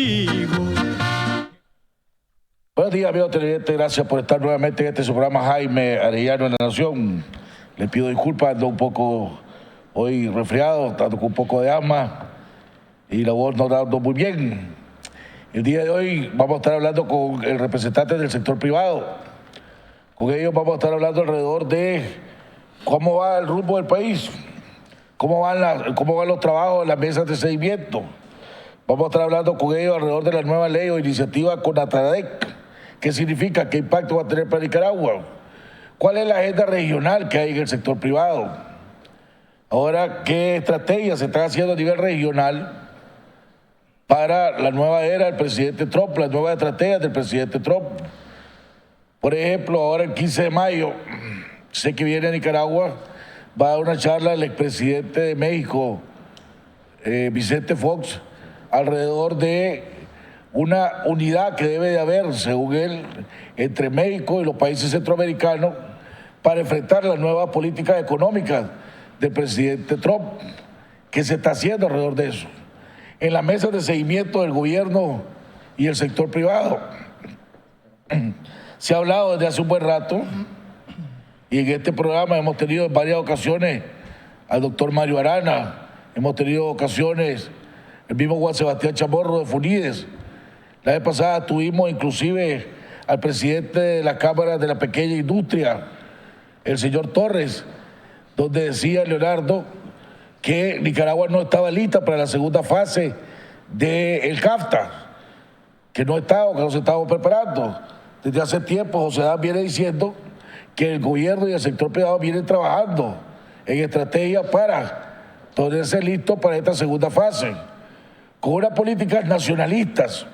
contigo. Buenos días, amigos televidentes. Gracias por estar nuevamente en este su programa Jaime Arellano en la Nación. Les pido disculpas, ando un poco hoy resfriado, ando con un poco de asma y la voz no anda muy bien. El día de hoy vamos a estar hablando con el representante del sector privado. Con ellos vamos a estar hablando alrededor de cómo va el rumbo del país, cómo van los trabajos en las mesas de seguimiento. Vamos a estar hablando con ellos alrededor de la nueva ley o iniciativa CONATRADEC. ¿Qué significa? ¿Qué impacto va a tener para Nicaragua? ¿Cuál es la agenda regional que hay en el sector privado? Ahora, ¿qué estrategias se están haciendo a nivel regional para la nueva era del presidente Trump, las nuevas estrategias del presidente Trump? Por ejemplo, ahora el 15 de mayo, sé que viene a Nicaragua, va a dar una charla el expresidente de México, Vicente Fox, alrededor de una unidad que debe de haber, según él, entre México y los países centroamericanos para enfrentar las nuevas políticas económicas del presidente Trump. ¿Qué se está haciendo alrededor de eso? En las mesas de seguimiento del gobierno y el sector privado se ha hablado desde hace un buen rato y en este programa hemos tenido en varias ocasiones al doctor Mario Arana, hemos tenido ocasiones el mismo Juan Sebastián Chamorro de FUNIDES. La vez pasada tuvimos inclusive al presidente de la Cámara de la Pequeña Industria, el señor Torres, donde decía Leonardo que Nicaragua no estaba lista para la segunda fase del CAFTA, que no se estaba preparando. Desde hace tiempo José Dan viene diciendo que el gobierno y el sector privado vienen trabajando en estrategias para ponerse listos para esta segunda fase, con unas políticas nacionalistas,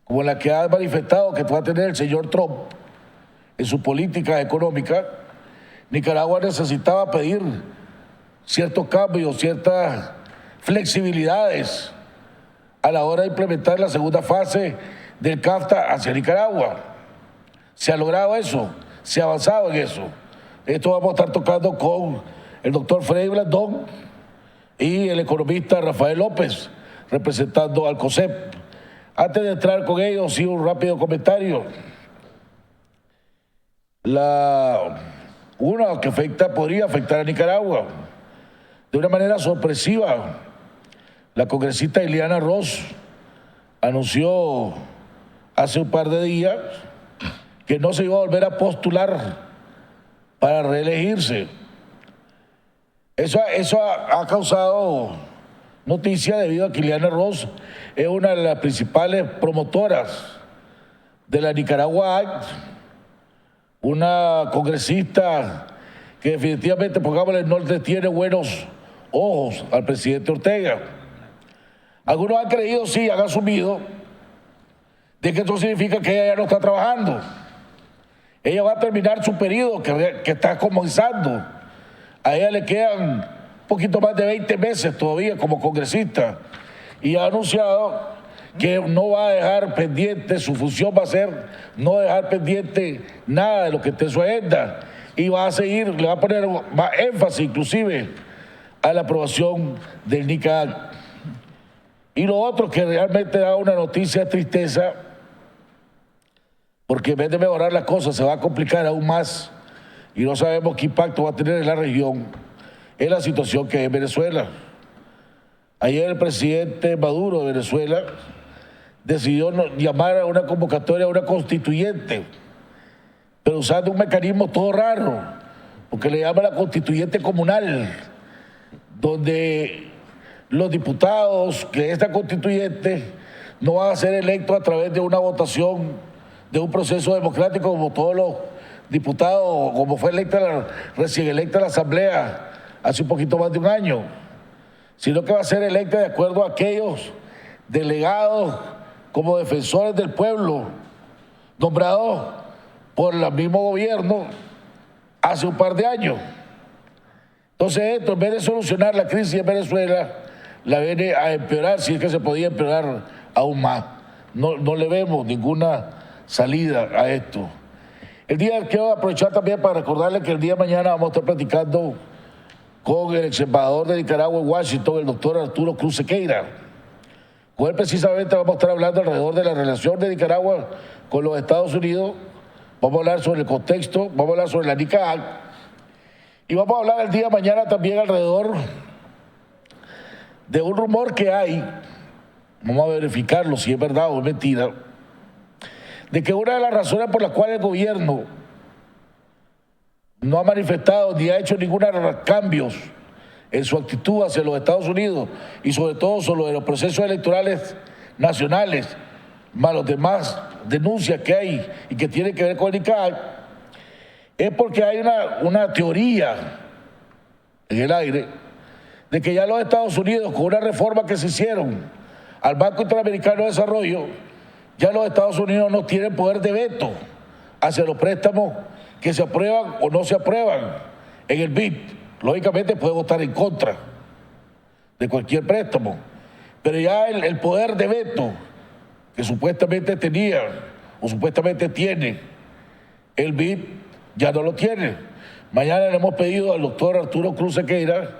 como la que ha manifestado que va a tener el señor Trump en su política económica. Nicaragua necesitaba pedir ciertos cambios, ciertas flexibilidades a la hora de implementar la segunda fase del CAFTA hacia Nicaragua. Se ha logrado eso, se ha avanzado en eso. Esto vamos a estar tocando con el doctor Freddy Blandón y el economista Rafael López, representando al COSEP. Antes de entrar con ellos, sí, un rápido comentario. Una que podría afectar a Nicaragua de una manera sorpresiva. La congresista Ileana Ross anunció hace un par de días que no se iba a volver a postular para reelegirse. Eso ha causado noticia debido a que Ileana Ross es una de las principales promotoras de la Nicaragua Act, una congresista que definitivamente, pongámosle, no le tiene buenos ojos al presidente Ortega. Algunos han creído, sí, han asumido de que esto significa que ella ya no está trabajando. Ella va a terminar su periodo que está comenzando. A ella le quedan un poquito más de 20 meses todavía como congresista y ha anunciado que no va a dejar pendiente, su función va a ser no dejar pendiente nada de lo que esté en su agenda y va a seguir, le va a poner más énfasis inclusive a la aprobación del NICA. Y lo otro que realmente da una noticia de tristeza, porque en vez de mejorar las cosas se va a complicar aún más y no sabemos qué impacto va a tener en la región, es la situación que hay en Venezuela. Ayer el presidente Maduro de Venezuela decidió llamar a una convocatoria a una constituyente, pero usando un mecanismo todo raro, porque le llama la constituyente comunal, donde los diputados que esta constituyente no van a ser electos a través de una votación, de un proceso democrático como todos los diputados, como fue recién electa la Asamblea hace un poquito más de un año, sino que va a ser electa de acuerdo a aquellos delegados como defensores del pueblo, nombrados por el mismo gobierno hace un par de años. Entonces esto, en vez de solucionar la crisis en Venezuela, la viene a empeorar, si es que se podía empeorar aún más. No le vemos ninguna salida a esto. El día quiero aprovechar también para recordarle que el día de mañana vamos a estar platicando con el ex embajador de Nicaragua en Washington, el doctor Arturo Cruz Sequeira. Con él precisamente vamos a estar hablando alrededor de la relación de Nicaragua con los Estados Unidos. Vamos a hablar sobre el contexto, vamos a hablar sobre la NICAC y vamos a hablar el día de mañana también alrededor de un rumor que hay, vamos a verificarlo si es verdad o es mentira, de que una de las razones por las cuales el gobierno no ha manifestado ni ha hecho ningunos cambios en su actitud hacia los Estados Unidos y sobre todo sobre los procesos electorales nacionales, más los demás denuncias que hay y que tienen que ver con el ICAC, es porque hay una teoría en el aire de que ya los Estados Unidos, con una reforma que se hicieron al Banco Interamericano de Desarrollo, ya los Estados Unidos no tienen poder de veto hacia los préstamos que se aprueban o no se aprueban en el BID. Lógicamente puede votar en contra de cualquier préstamo, pero ya el poder de veto que supuestamente tenía o supuestamente tiene el BID ya no lo tiene. Mañana le hemos pedido al doctor Arturo Cruz Sequeira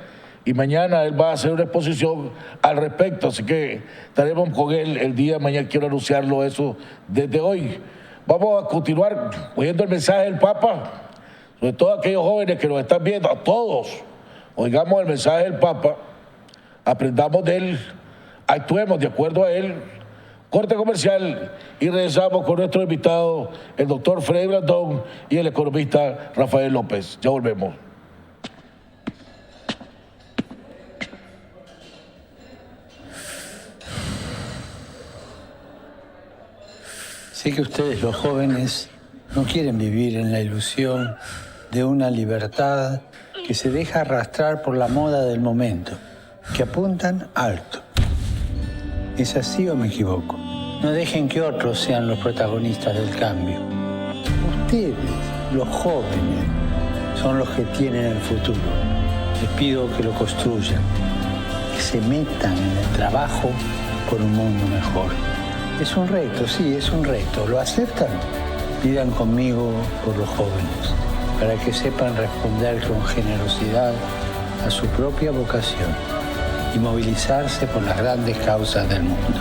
y mañana él va a hacer una exposición al respecto, así que estaremos con él el día de mañana. Quiero anunciarlo eso desde hoy. Vamos a continuar oyendo el mensaje del Papa, sobre todo aquellos jóvenes que nos están viendo, a todos, oigamos el mensaje del Papa, aprendamos de él, actuemos de acuerdo a él. Corte comercial y regresamos con nuestro invitado, el doctor Freddy Blandón y el economista Rafael López. Ya volvemos. Sé que ustedes, los jóvenes, no quieren vivir en la ilusión de una libertad que se deja arrastrar por la moda del momento, que apuntan alto. ¿Es así o me equivoco? No dejen que otros sean los protagonistas del cambio. Ustedes, los jóvenes, son los que tienen el futuro. Les pido que lo construyan, que se metan en el trabajo por un mundo mejor. Es un reto, sí, es un reto. ¿Lo aceptan? Pidan conmigo por los jóvenes, para que sepan responder con generosidad a su propia vocación y movilizarse por las grandes causas del mundo.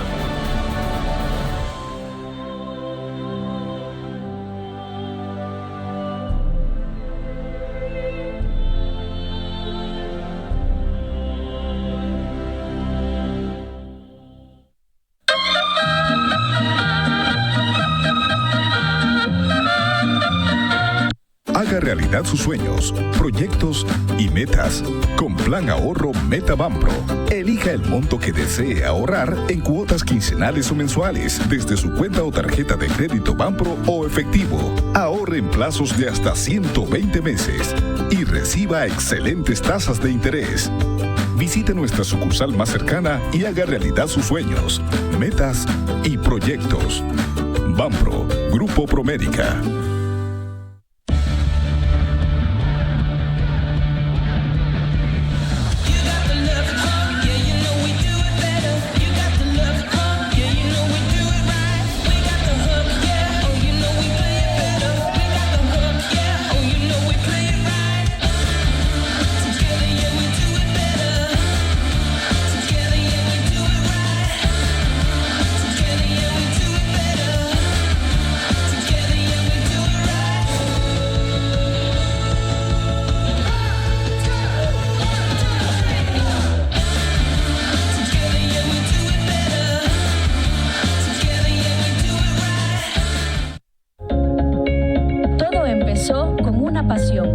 Haga realidad sus sueños, proyectos y metas con Plan Ahorro Meta Banpro. Elija el monto que desee ahorrar en cuotas quincenales o mensuales desde su cuenta o tarjeta de crédito Banpro o efectivo. Ahorre en plazos de hasta 120 meses y reciba excelentes tasas de interés. Visite nuestra sucursal más cercana y haga realidad sus sueños, metas y proyectos. Banpro, Grupo Promérica. Con una pasión.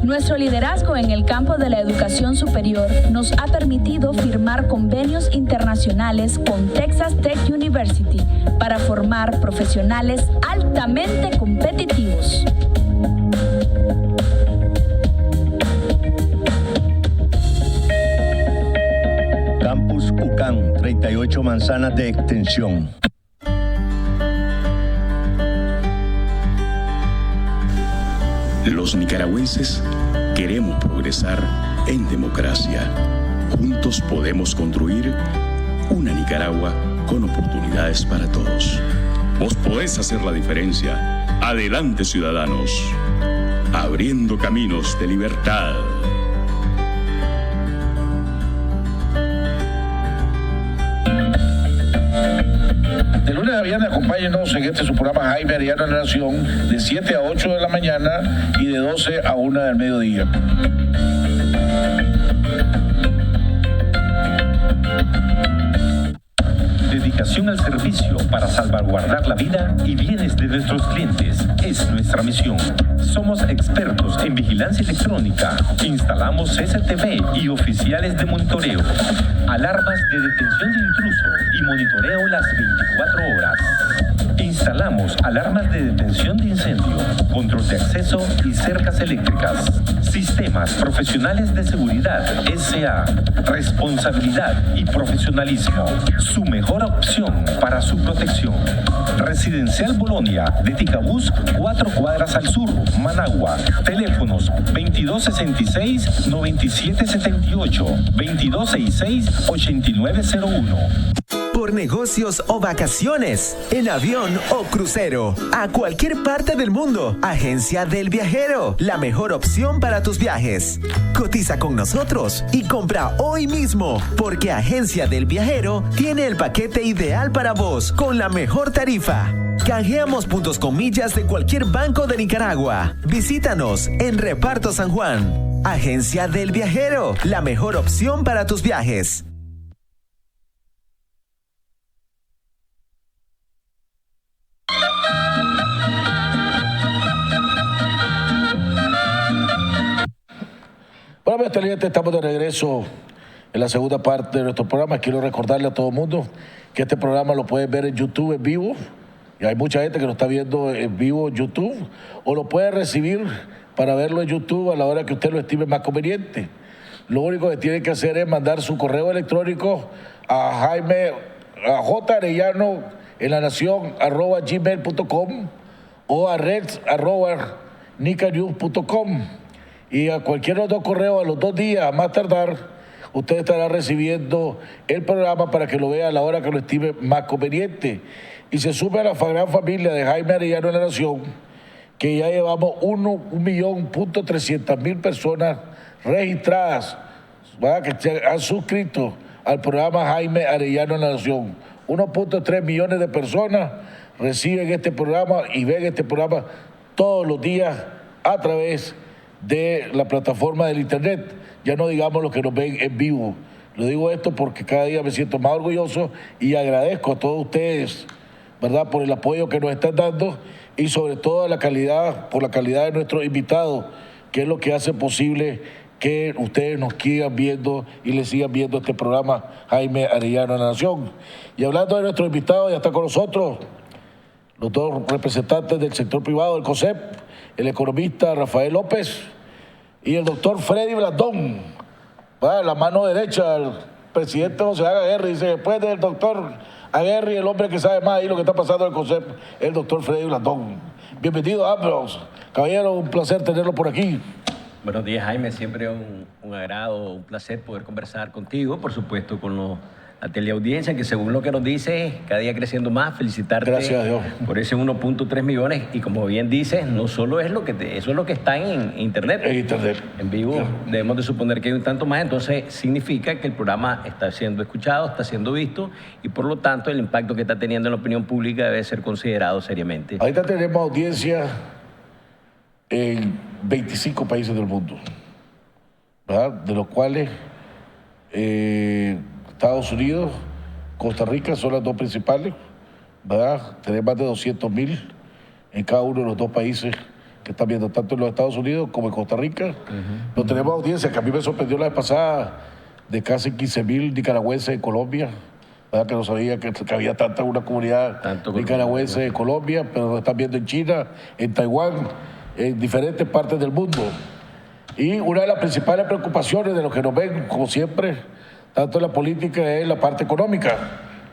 Nuestro liderazgo en el campo de la educación superior nos ha permitido firmar convenios internacionales con Texas Tech University para formar profesionales altamente competitivos. Campus UCAN, 38 manzanas de extensión. Los nicaragüenses queremos progresar en democracia. Juntos podemos construir una Nicaragua con oportunidades para todos. Vos podés hacer la diferencia. Adelante, ciudadanos. Abriendo caminos de libertad. De lunes a viernes acompáñenos en su programa Jaime Arellano en la Nación, de 7 a 8 de la mañana y de 12 a 1 del mediodía. Dedicación al servicio para salvaguardar la vida y bienes de nuestros clientes es nuestra misión. Somos expertos en vigilancia electrónica. Instalamos CCTV y oficiales de monitoreo, alarmas de detención de intruso y monitoreo las 24 horas. Instalamos alarmas de detención de incendio, control de acceso y cercas eléctricas. Sistemas profesionales de seguridad SA. Responsabilidad y profesionalismo. Su mejor opción para su protección. Residencial Bolonia de Ticabús, 4 cuadras al sur, Managua. Teléfonos 2266-9778, 2266-8901. Por negocios o vacaciones, en avión o crucero, a cualquier parte del mundo. Agencia del Viajero, la mejor opción para tus viajes. Cotiza con nosotros y compra hoy mismo, porque Agencia del Viajero tiene el paquete ideal para vos con la mejor tarifa. Canjeamos puntos con millas de cualquier banco de Nicaragua. Visítanos en Reparto San Juan. Agencia del Viajero, la mejor opción para tus viajes. Bueno, mis televidentes, estamos de regreso en la segunda parte de nuestro programa. Quiero recordarle a todo el mundo que este programa lo pueden ver en YouTube en vivo. Y hay mucha gente que lo está viendo en vivo en YouTube. O lo puede recibir para verlo en YouTube a la hora que usted lo estime más conveniente. Lo único que tiene que hacer es mandar su correo electrónico a jareyano@gmail.com o a rex@nicanews.com. Y a cualquiera de los dos correos, a los 2 días, a más tardar, usted estará recibiendo el programa para que lo vea a la hora que lo estime más conveniente. Y se sume a la gran familia de Jaime Arellano en la Nación, que ya llevamos 1.300.000 personas registradas, ¿verdad?, que se han suscrito al programa Jaime Arellano en la Nación. 1.3 millones de personas reciben este programa y ven este programa todos los días a través de la plataforma del internet, ya no digamos los que nos ven en vivo. Lo digo esto porque cada día me siento más orgulloso y agradezco a todos ustedes, ¿verdad?, por el apoyo que nos están dando y sobre todo por la calidad de nuestros invitados, que es lo que hace posible que ustedes nos sigan viendo y les sigan viendo este programa Jaime Arellano en la Nación. Y hablando de nuestros invitados, ya está con nosotros los dos representantes del sector privado del COSEP, el economista Rafael López y el doctor Freddy Blandón, la mano derecha del presidente José Aguerri. Dice, después del doctor Aguerri, el hombre que sabe más ahí lo que está pasando en el COSEP, el doctor Freddy Blandón. Bienvenido a ambos. Caballero, un placer tenerlo por aquí. Buenos días, Jaime. Siempre un agrado, un placer poder conversar contigo, por supuesto, con la teleaudiencia, que según lo que nos dice, cada día creciendo más. Felicitarte. Gracias a Dios Por ese 1.3 millones. Y como bien dices, no solo es eso es lo que está en Internet. En Internet. En vivo, claro. Debemos de suponer que hay un tanto más. Entonces, significa que el programa está siendo escuchado, está siendo visto, y por lo tanto, el impacto que está teniendo en la opinión pública debe ser considerado seriamente. Ahorita tenemos audiencia en 25 países del mundo, ¿verdad?, de los cuales Estados Unidos, Costa Rica son las dos principales, ¿verdad? Tenemos más de 200.000 en cada uno de los dos países que están viendo, tanto en los Estados Unidos como en Costa Rica. Pero tenemos audiencia que a mí me sorprendió la vez pasada, de casi 15.000 nicaragüenses en Colombia, ¿verdad?, que no sabía que había una comunidad nicaragüense en Colombia, pero nos están viendo en China, en Taiwán, en diferentes partes del mundo. Y una de las principales preocupaciones de los que nos ven, como siempre, tanto en la política, es la parte económica,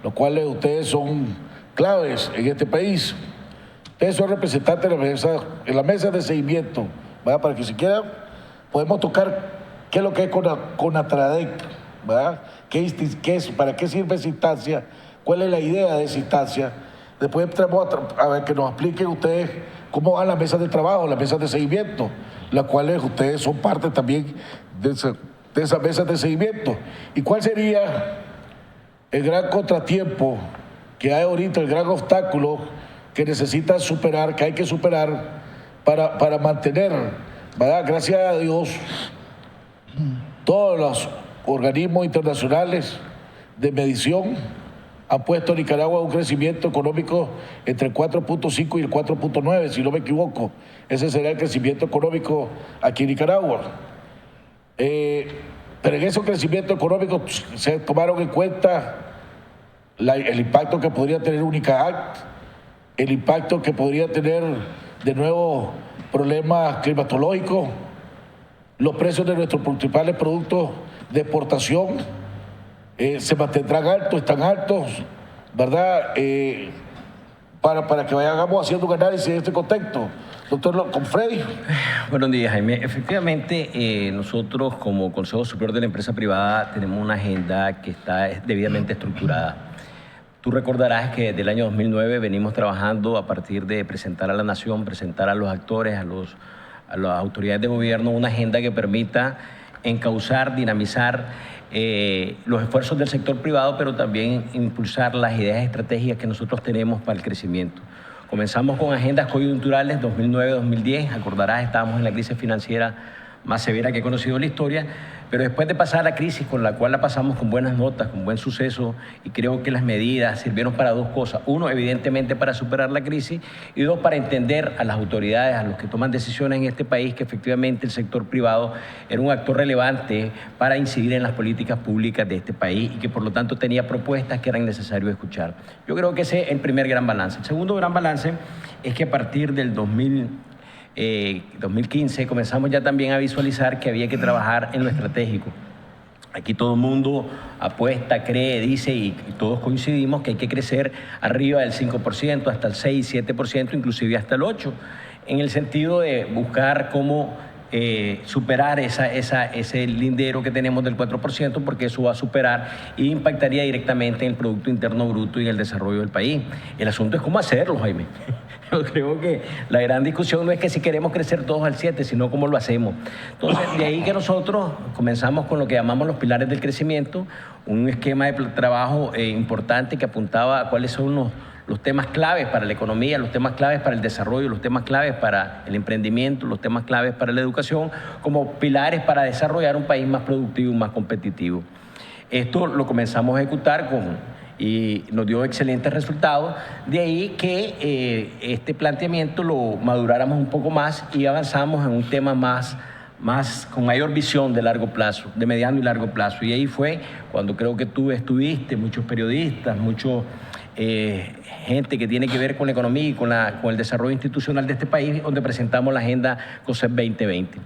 los cuales ustedes son claves en este país. Ustedes son representantes en la mesa de seguimiento, ¿verdad?, para que siquiera podemos tocar qué es lo que es CONATRADEC, ¿verdad?, qué es, para qué sirve esa instancia, cuál es la idea de esa instancia. Después entramos a ver que nos expliquen ustedes cómo van las mesas de trabajo, las mesas de seguimiento, las cuales ustedes son parte también de esas mesas de seguimiento. ¿Y cuál sería el gran contratiempo que hay ahorita, el gran obstáculo que necesita superar, que hay que superar para mantener, ¿verdad? Gracias a Dios, todos los organismos internacionales de medición han puesto a Nicaragua un crecimiento económico entre el 4.5 y el 4.9, si no me equivoco. Ese será el crecimiento económico aquí en Nicaragua. Pero en ese crecimiento económico se tomaron en cuenta el impacto que podría tener UNICAACT, el impacto que podría tener de nuevo problemas climatológicos, los precios de nuestros principales productos de exportación se mantendrán altos, están altos, ¿verdad? Para que vayamos haciendo un análisis de este contexto. Doctor Confredi. Buenos días, Jaime. Efectivamente, nosotros como Consejo Superior de la Empresa Privada tenemos una agenda que está debidamente estructurada. Tú recordarás que desde el año 2009 venimos trabajando a partir de presentar a la nación, presentar a los actores, a las autoridades de gobierno una agenda que permita encauzar, dinamizar los esfuerzos del sector privado, pero también impulsar las ideas estratégicas que nosotros tenemos para el crecimiento. Comenzamos con agendas coyunturales 2009-2010, acordarás, estábamos en la crisis financiera más severa que he conocido en la historia, pero después de pasar la crisis, con la cual la pasamos con buenas notas, con buen suceso, y creo que las medidas sirvieron para dos cosas. Uno, evidentemente, para superar la crisis, y dos, para entender a las autoridades, a los que toman decisiones en este país, que efectivamente el sector privado era un actor relevante para incidir en las políticas públicas de este país y que por lo tanto tenía propuestas que eran necesarios escuchar. Yo creo que ese es el primer gran balance. El segundo gran balance es que a partir del 2015 comenzamos ya también a visualizar que había que trabajar en lo estratégico. Aquí todo el mundo apuesta, cree, dice y todos coincidimos que hay que crecer arriba del 5%, hasta el 6, 7%, inclusive hasta el 8%, en el sentido de buscar cómo superar ese lindero que tenemos del 4%, porque eso va a superar e impactaría directamente en el Producto Interno Bruto y en el desarrollo del país. El asunto es cómo hacerlo, Jaime. Yo creo que la gran discusión no es que si queremos crecer todos al 7, sino cómo lo hacemos. Entonces, de ahí que nosotros comenzamos con lo que llamamos los pilares del crecimiento, un esquema de trabajo importante que apuntaba a cuáles son los temas claves para la economía, los temas claves para el desarrollo, los temas claves para el emprendimiento, los temas claves para la educación, como pilares para desarrollar un país más productivo y más competitivo. Esto lo comenzamos a ejecutar y nos dio excelentes resultados. De ahí que este planteamiento lo maduráramos un poco más y avanzamos en un tema más con mayor visión de largo plazo, de mediano y largo plazo. Y ahí fue cuando creo que tú estuviste, muchos periodistas, gente que tiene que ver con la economía y con el desarrollo institucional de este país, donde presentamos la Agenda COSEP 2020.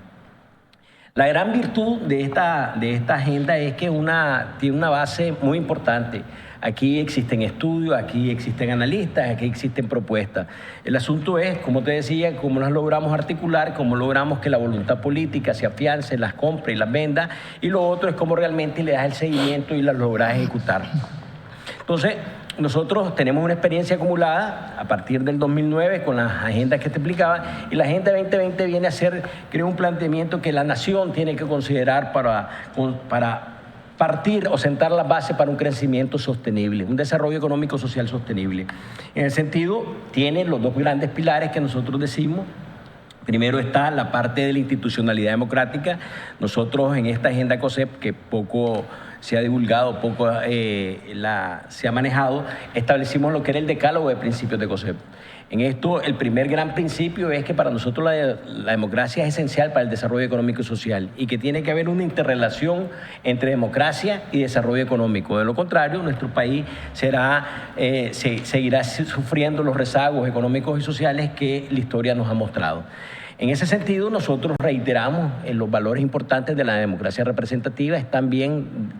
La gran virtud de esta agenda es que tiene una base muy importante. Aquí existen estudios, aquí existen analistas, aquí existen propuestas. El asunto es, como te decía, cómo las logramos articular, cómo logramos que la voluntad política se afiance, las compre y las venda, y lo otro es cómo realmente le das el seguimiento y las logras ejecutar. Entonces, nosotros tenemos una experiencia acumulada a partir del 2009 con las agendas que te explicaba, y la Agenda 2020 viene a ser, creo, un planteamiento que la nación tiene que considerar para partir o sentar las bases para un crecimiento sostenible, un desarrollo económico social sostenible. En el sentido, tiene los dos grandes pilares que nosotros decimos. Primero está la parte de la institucionalidad democrática. Nosotros en esta agenda COSEP, que poco se ha divulgado, poco se ha manejado, establecimos lo que era el decálogo de principios de COSEP. En esto, el primer gran principio es que para nosotros la democracia es esencial para el desarrollo económico y social y que tiene que haber una interrelación entre democracia y desarrollo económico. De lo contrario, nuestro país seguirá sufriendo los rezagos económicos y sociales que la historia nos ha mostrado. En ese sentido, nosotros reiteramos los valores importantes de la democracia representativa, están bien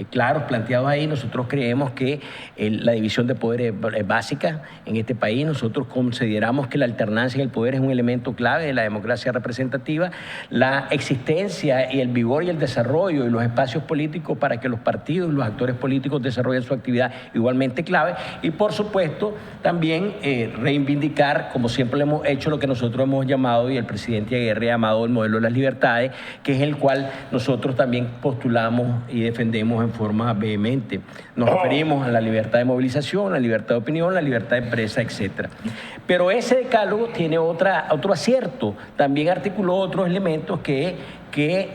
claros, planteados ahí. Nosotros creemos que la división de poderes es básica en este país. Nosotros consideramos que la alternancia en el poder es un elemento clave de la democracia representativa. La existencia y el vigor y el desarrollo y los espacios políticos para que los partidos y los actores políticos desarrollen su actividad igualmente clave. Y por supuesto, también reivindicar, como siempre lo hemos hecho, lo que nosotros hemos llamado, y el presidente Aguirre ha llamado, el modelo de las libertades, que es el cual nosotros también postulamos y defendemos defendemos en forma vehemente. Nos referimos a la libertad de movilización, la libertad de opinión, la libertad de empresa, etc. Pero ese decálogo tiene otro acierto. También articuló otros elementos que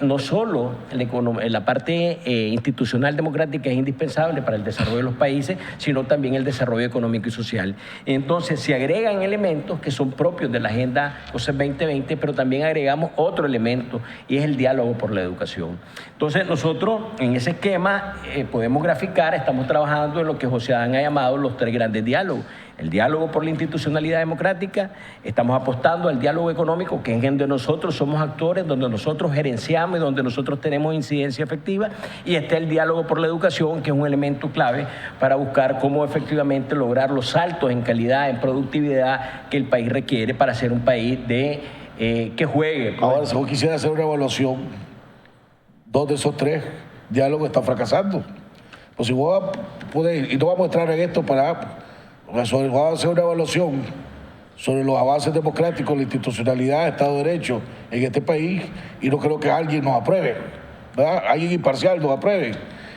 no solo la parte institucional democrática es indispensable para el desarrollo de los países, sino también el desarrollo económico y social. Entonces se agregan elementos que son propios de la Agenda COSEP 2020, pero también agregamos otro elemento y es el diálogo por la educación. Entonces nosotros en ese esquema podemos graficar, estamos trabajando en lo que José Adán ha llamado los 3 grandes diálogos. El diálogo por la institucionalidad democrática, estamos apostando al diálogo económico, que es donde nosotros somos actores, donde nosotros gerenciamos y donde nosotros tenemos incidencia efectiva, y está el diálogo por la educación, que es un elemento clave para buscar cómo efectivamente lograr los saltos en calidad, en productividad que el país requiere para ser un país que juegue. Ahora, si vos quisiera hacer una evaluación, 2 de esos 3 diálogos están fracasando. Pues si vos podés, y no vamos a entrar en esto vamos a hacer una evaluación sobre los avances democráticos, la institucionalidad, el Estado de Derecho en este país, y no creo que alguien nos apruebe, ¿verdad? Alguien imparcial nos apruebe.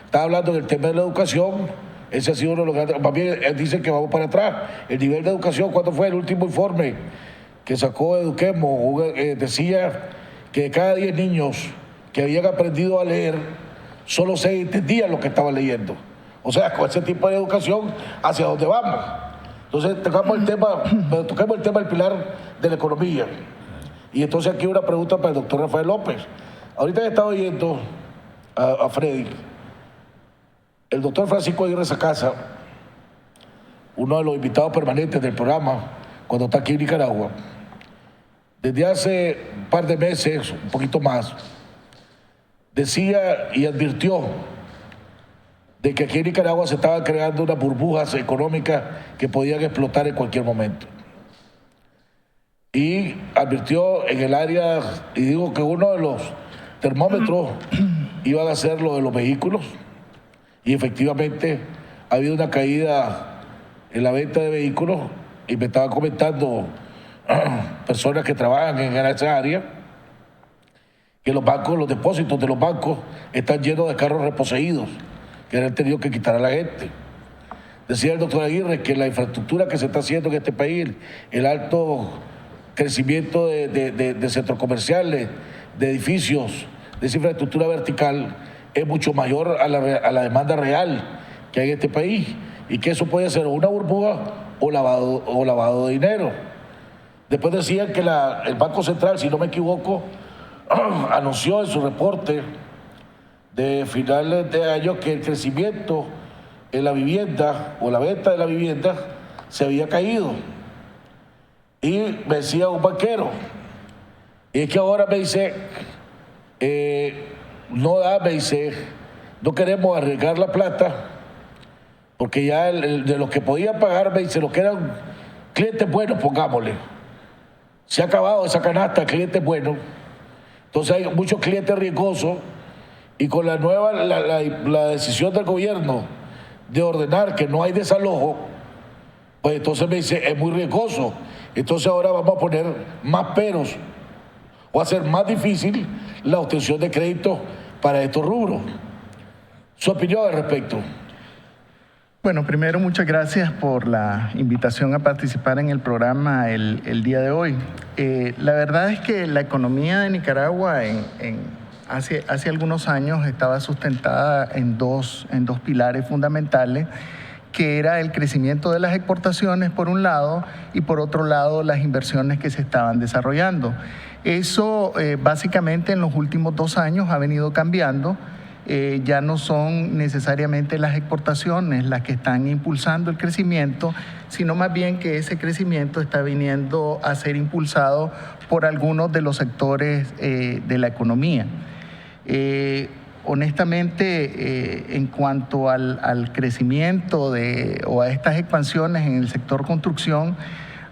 Está hablando del tema de la educación, ese ha sido uno de los grandes. Más bien dicen que vamos para atrás. El nivel de educación, ¿cuánto fue el último informe que sacó Eduquemos? Decía que de cada 10 niños que habían aprendido a leer, solo 6 entendían lo que estaban leyendo. O sea, con ese tipo de educación, ¿hacia dónde vamos? Entonces, tocamos el tema del pilar de la economía. Y entonces aquí una pregunta para el doctor Rafael López. Ahorita he estado oyendo a Freddy. El doctor Francisco Aguirre Sacasa, uno de los invitados permanentes del programa, cuando está aquí en Nicaragua, desde hace un par de meses, un poquito más, decía y advirtió de que aquí en Nicaragua se estaban creando unas burbujas económicas que podían explotar en cualquier momento. Y advirtió en el área, y digo que uno de los termómetros iban a ser lo de los vehículos, y efectivamente ha habido una caída en la venta de vehículos, y me estaban comentando personas que trabajan en esa área, que los bancos, los depósitos de los bancos están llenos de carros reposeídos, que han tenido que quitar a la gente. Decía el doctor Aguirre que la infraestructura que se está haciendo en este país, el alto crecimiento de centros comerciales, de edificios, de esa infraestructura vertical, es mucho mayor a la demanda real que hay en este país, y que eso puede ser una burbuja o lavado de dinero. Después decían que el Banco Central, si no me equivoco, anunció en su reporte de finales de año que el crecimiento en la vivienda o la venta de la vivienda se había caído. Y me decía un banquero, y es que ahora me dice, no queremos arriesgar la plata, porque ya de los que podían pagar, me dice, los que eran clientes buenos, pongámosle, se ha acabado esa canasta de clientes buenos. Entonces hay muchos clientes riesgosos, y con la decisión del gobierno de ordenar que no hay desalojo, pues entonces me dice, es muy riesgoso. Entonces ahora vamos a poner más peros o hacer más difícil la obtención de crédito para estos rubros. ¿Su opinión al respecto? Bueno, primero, muchas gracias por la invitación a participar en el programa el día de hoy. La verdad es que la economía de Nicaragua hace algunos años estaba sustentada en dos pilares fundamentales, que era el crecimiento de las exportaciones por un lado y por otro lado las inversiones que se estaban desarrollando. Eso básicamente en los últimos 2 años ha venido cambiando. Ya no son necesariamente las exportaciones las que están impulsando el crecimiento, sino más bien que ese crecimiento está viniendo a ser impulsado por algunos de los sectores de la economía. Honestamente, en cuanto al crecimiento o a estas expansiones en el sector construcción,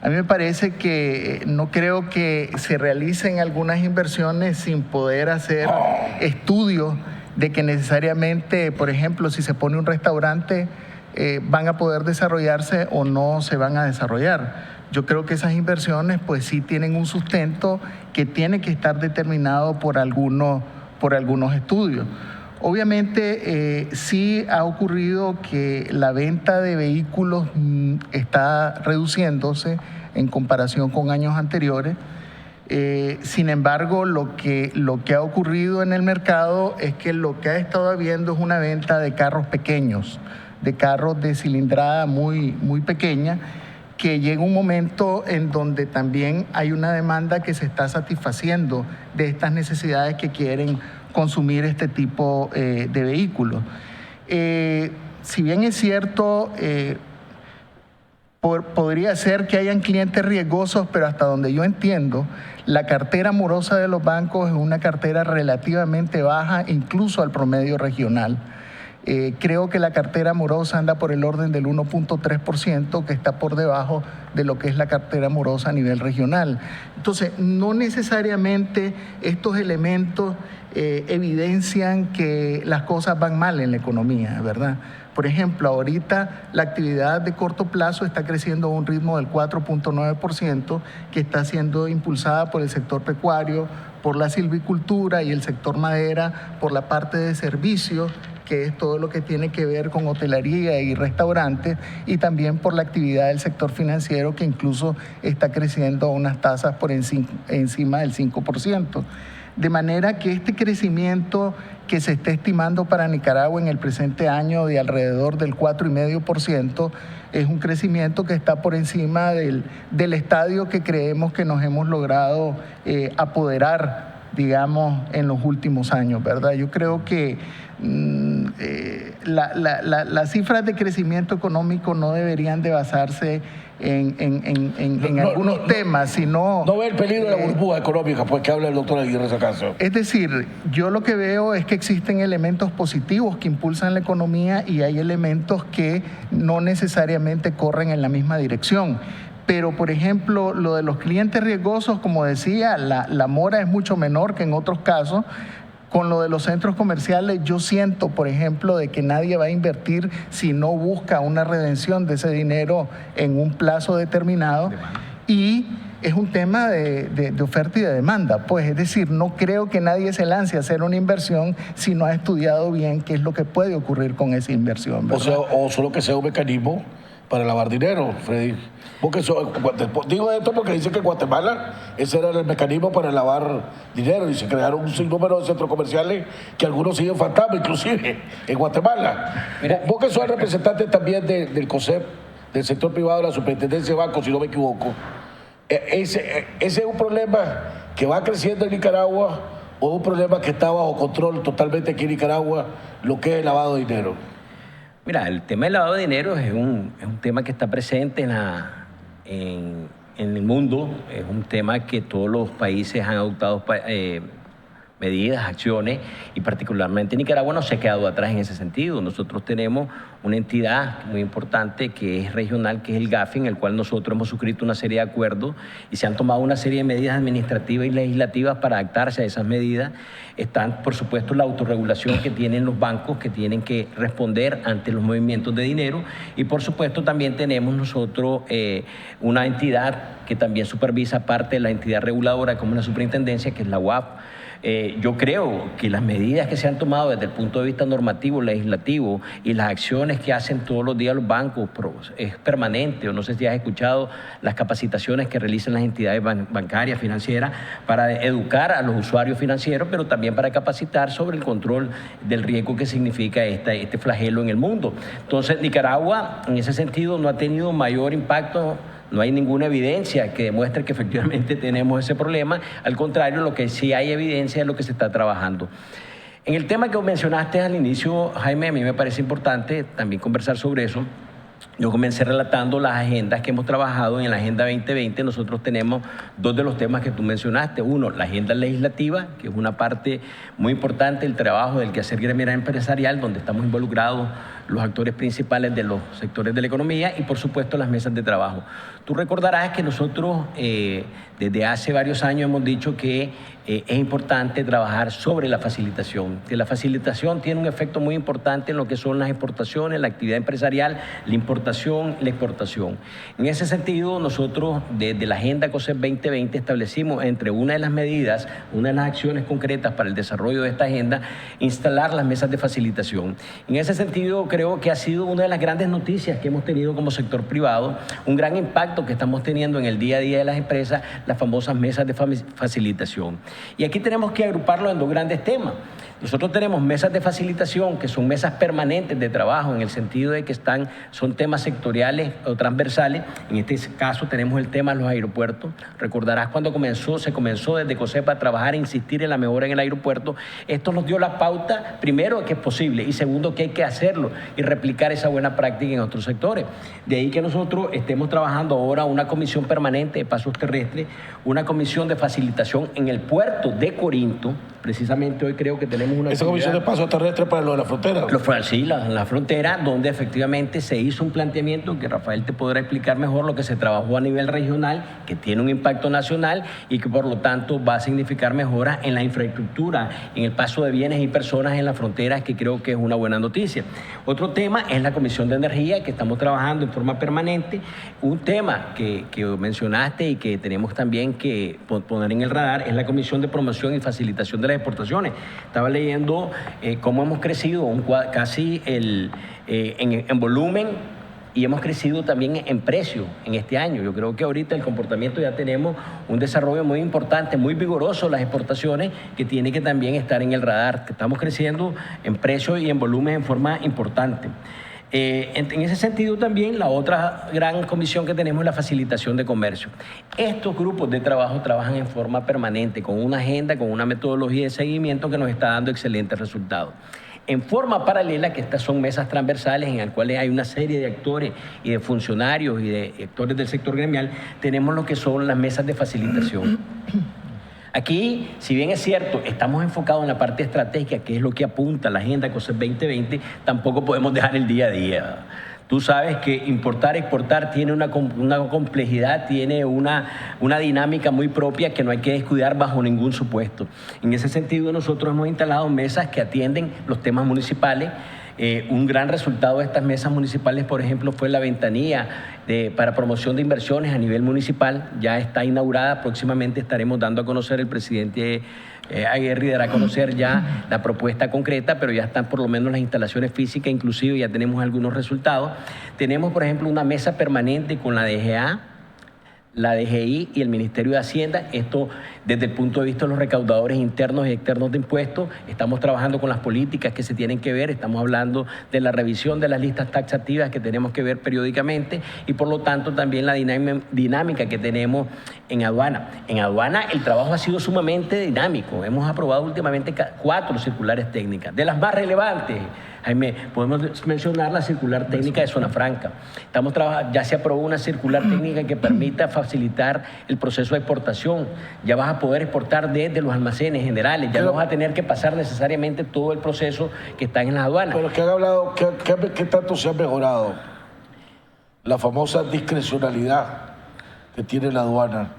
a mí me parece que no creo que se realicen algunas inversiones sin poder hacer estudios de que necesariamente, por ejemplo, si se pone un restaurante, van a poder desarrollarse o no se van a desarrollar. Yo creo que esas inversiones pues sí tienen un sustento que tiene que estar determinado por algunos estudios. Obviamente sí ha ocurrido que la venta de vehículos está reduciéndose en comparación con años anteriores. Sin embargo, lo que ha ocurrido en el mercado es que lo que ha estado habiendo es una venta de carros pequeños, de carros de cilindrada muy pequeña, que llega un momento en donde también hay una demanda que se está satisfaciendo de estas necesidades que quieren consumir este tipo de vehículos. Si bien es cierto, podría ser que hayan clientes riesgosos, pero hasta donde yo entiendo, la cartera morosa de los bancos es una cartera relativamente baja, incluso al promedio regional. Creo que la cartera morosa anda por el orden del 1.3%, que está por debajo de lo que es la cartera morosa a nivel regional. Entonces, no necesariamente estos elementos evidencian que las cosas van mal en la economía, ¿verdad? Por ejemplo, ahorita la actividad de corto plazo está creciendo a un ritmo del 4.9%, que está siendo impulsada por el sector pecuario, por la silvicultura y el sector madera, por la parte de servicios, que es todo lo que tiene que ver con hotelería y restaurantes, y también por la actividad del sector financiero, que incluso está creciendo a unas tasas por encima del 5%. De manera que este crecimiento que se está estimando para Nicaragua en el presente año de alrededor del 4,5% es un crecimiento que está por encima del estadio que creemos que nos hemos logrado apoderar, digamos, en los últimos años, ¿verdad? Yo creo que las cifras de crecimiento económico no deberían de basarse en algunos temas, sino... No ve el peligro de la burbuja económica, pues, que habla el doctor Aguirre en ese caso. Es decir, yo lo que veo es que existen elementos positivos que impulsan la economía y hay elementos que no necesariamente corren en la misma dirección. Pero, por ejemplo, lo de los clientes riesgosos, como decía, la mora es mucho menor que en otros casos. Con lo de los centros comerciales, yo siento, por ejemplo, de que nadie va a invertir si no busca una redención de ese dinero en un plazo determinado. Y es un tema de oferta y de demanda. Pues, es decir, no creo que nadie se lance a hacer una inversión si no ha estudiado bien qué es lo que puede ocurrir con esa inversión, ¿verdad? O solo que sea un mecanismo para lavar dinero, Freddy. Porque digo esto porque dice que en Guatemala ese era el mecanismo para lavar dinero y se crearon un sinnúmero de centros comerciales que algunos siguen fantasma, inclusive en Guatemala. Mira, vos que sos el representante también del COSEP, del sector privado de la Superintendencia de Bancos, si no me equivoco, ese es un problema que va creciendo en Nicaragua o un problema que está bajo control totalmente aquí en Nicaragua, lo que es el lavado de dinero. Mira, el tema del lavado de dinero es un tema que está presente en el mundo, es un tema que todos los países han adoptado medidas, acciones, y particularmente Nicaragua no se ha quedado atrás en ese sentido. Nosotros tenemos una entidad muy importante que es regional, que es el GAFI, en el cual nosotros hemos suscrito una serie de acuerdos y se han tomado una serie de medidas administrativas y legislativas para adaptarse a esas medidas. Están, por supuesto, la autorregulación que tienen los bancos, que tienen que responder ante los movimientos de dinero, y por supuesto también tenemos nosotros una entidad que también supervisa parte de la entidad reguladora, como la superintendencia, que es la UAF. Yo creo que las medidas que se han tomado desde el punto de vista normativo, legislativo, y las acciones que hacen todos los días los bancos es permanente. O no sé si has escuchado las capacitaciones que realizan las entidades bancarias, financieras, para educar a los usuarios financieros, pero también para capacitar sobre el control del riesgo que significa este flagelo en el mundo. Entonces, Nicaragua, en ese sentido, no ha tenido mayor impacto. No hay ninguna evidencia que demuestre que efectivamente tenemos ese problema. Al contrario, lo que sí hay evidencia es lo que se está trabajando. En el tema que mencionaste al inicio, Jaime, a mí me parece importante también conversar sobre eso. Yo comencé relatando las agendas que hemos trabajado en la Agenda 2020. Nosotros tenemos dos de los temas que tú mencionaste. Uno, la agenda legislativa, que es una parte muy importante del trabajo del quehacer gremial empresarial, donde estamos involucrados los actores principales de los sectores de la economía y, por supuesto, las mesas de trabajo. Tú recordarás que nosotros desde hace varios años hemos dicho que es importante trabajar sobre la facilitación. Que la facilitación tiene un efecto muy importante en lo que son las exportaciones, la actividad empresarial, la importación, la exportación. En ese sentido, nosotros desde la Agenda COSEP 2020 establecimos entre una de las medidas, una de las acciones concretas para el desarrollo de esta agenda, instalar las mesas de facilitación. En ese sentido, creo que ha sido una de las grandes noticias que hemos tenido como sector privado, un gran impacto que estamos teniendo en el día a día de las empresas, las famosas mesas de facilitación. Y aquí tenemos que agruparlo en dos grandes temas. Nosotros tenemos mesas de facilitación que son mesas permanentes de trabajo en el sentido de que son temas sectoriales o transversales. En este caso tenemos el tema de los aeropuertos. Recordarás cuando se comenzó desde COSEP a trabajar e insistir en la mejora en el aeropuerto. Esto nos dio la pauta, primero, que es posible y segundo, que hay que hacerlo y replicar esa buena práctica en otros sectores. De ahí que nosotros estemos trabajando ahora una comisión permanente de pasos terrestres, una comisión de facilitación en el puerto de Corinto. Precisamente hoy creo que tenemos una... ¿Esa comisión de pasos terrestres para lo de la frontera? Sí, la frontera, donde efectivamente se hizo un planteamiento que Rafael te podrá explicar mejor, lo que se trabajó a nivel regional, que tiene un impacto nacional y que por lo tanto va a significar mejoras en la infraestructura, en el paso de bienes y personas en las fronteras, que creo que es una buena noticia. Otro tema es la Comisión de Energía, que estamos trabajando en forma permanente. Un tema que mencionaste y que tenemos también que poner en el radar es la Comisión de Promoción y Facilitación de las Exportaciones. Estaba leyendo cómo hemos crecido casi en volumen y hemos crecido también en precio en este año. Yo creo que ahorita el comportamiento ya tenemos un desarrollo muy importante, muy vigoroso las exportaciones, que tiene que también estar en el radar. Estamos creciendo en precio y en volumen en forma importante. En ese sentido también la otra gran comisión que tenemos es la facilitación de comercio. Estos grupos de trabajo trabajan en forma permanente, con una agenda, con una metodología de seguimiento que nos está dando excelentes resultados. En forma paralela, que estas son mesas transversales en las cuales hay una serie de actores y de funcionarios y de actores del sector gremial, tenemos lo que son las mesas de facilitación. Aquí, si bien es cierto, estamos enfocados en la parte estratégica, que es lo que apunta la Agenda COSEP 2020, tampoco podemos dejar el día a día. Tú sabes que importar, exportar tiene una complejidad, tiene una dinámica muy propia que no hay que descuidar bajo ningún supuesto. En ese sentido, nosotros hemos instalado mesas que atienden los temas municipales. Un gran resultado de estas mesas municipales, por ejemplo, fue la ventanilla para promoción de inversiones a nivel municipal. Ya está inaugurada, próximamente estaremos dando a conocer, el presidente Aguirre dará a conocer ya la propuesta concreta, pero ya están por lo menos las instalaciones físicas, inclusive ya tenemos algunos resultados. Tenemos, por ejemplo, una mesa permanente con la DGA, la DGI y el Ministerio de Hacienda. Esto desde el punto de vista de los recaudadores internos y externos de impuestos. Estamos trabajando con las políticas que se tienen que ver, estamos hablando de la revisión de las listas taxativas que tenemos que ver periódicamente y por lo tanto también la dinámica que tenemos en aduana. En aduana el trabajo ha sido sumamente dinámico. Hemos aprobado últimamente 4 circulares técnicas. De las más relevantes, Jaime, podemos mencionar la circular técnica de Zona Franca. Ya se aprobó una circular técnica que permita facilitar el proceso de exportación. Ya vas a poder exportar desde los almacenes generales. Ya no vas a tener que pasar necesariamente todo el proceso que está en las aduanas. Pero ¿qué han hablado? ¿Qué tanto se ha mejorado la famosa discrecionalidad que tiene la aduana?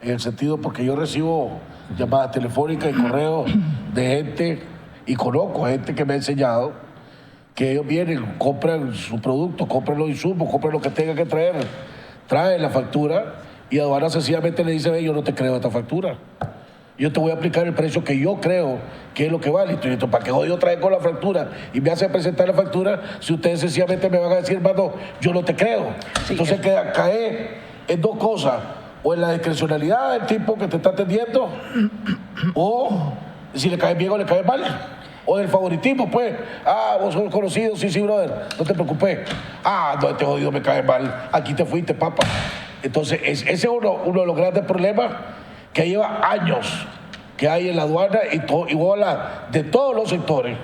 En el sentido, porque yo recibo llamadas telefónicas y correos de gente, y conozco gente que me ha enseñado que ellos vienen, compran su producto, compran los insumos, compran lo que tengan que traer, traen la factura y aduana sencillamente le dice: yo no te creo esta factura. Yo te voy a aplicar el precio que yo creo que es lo que vale. Y ¿para qué jodido traer con la factura y me hace presentar la factura si ustedes sencillamente me van a decir: hermano, yo no te creo? Sí, entonces cae en dos cosas: o en la discrecionalidad del tipo que te está atendiendo, o si le cae bien o le cae mal. O del favoritismo, pues. Vos sos conocido, sí, brother, no te preocupes. No, este jodido me cae mal, aquí te fuiste, papá. Entonces, ese es uno de los grandes problemas que lleva años que hay en la aduana y bola de todos los sectores,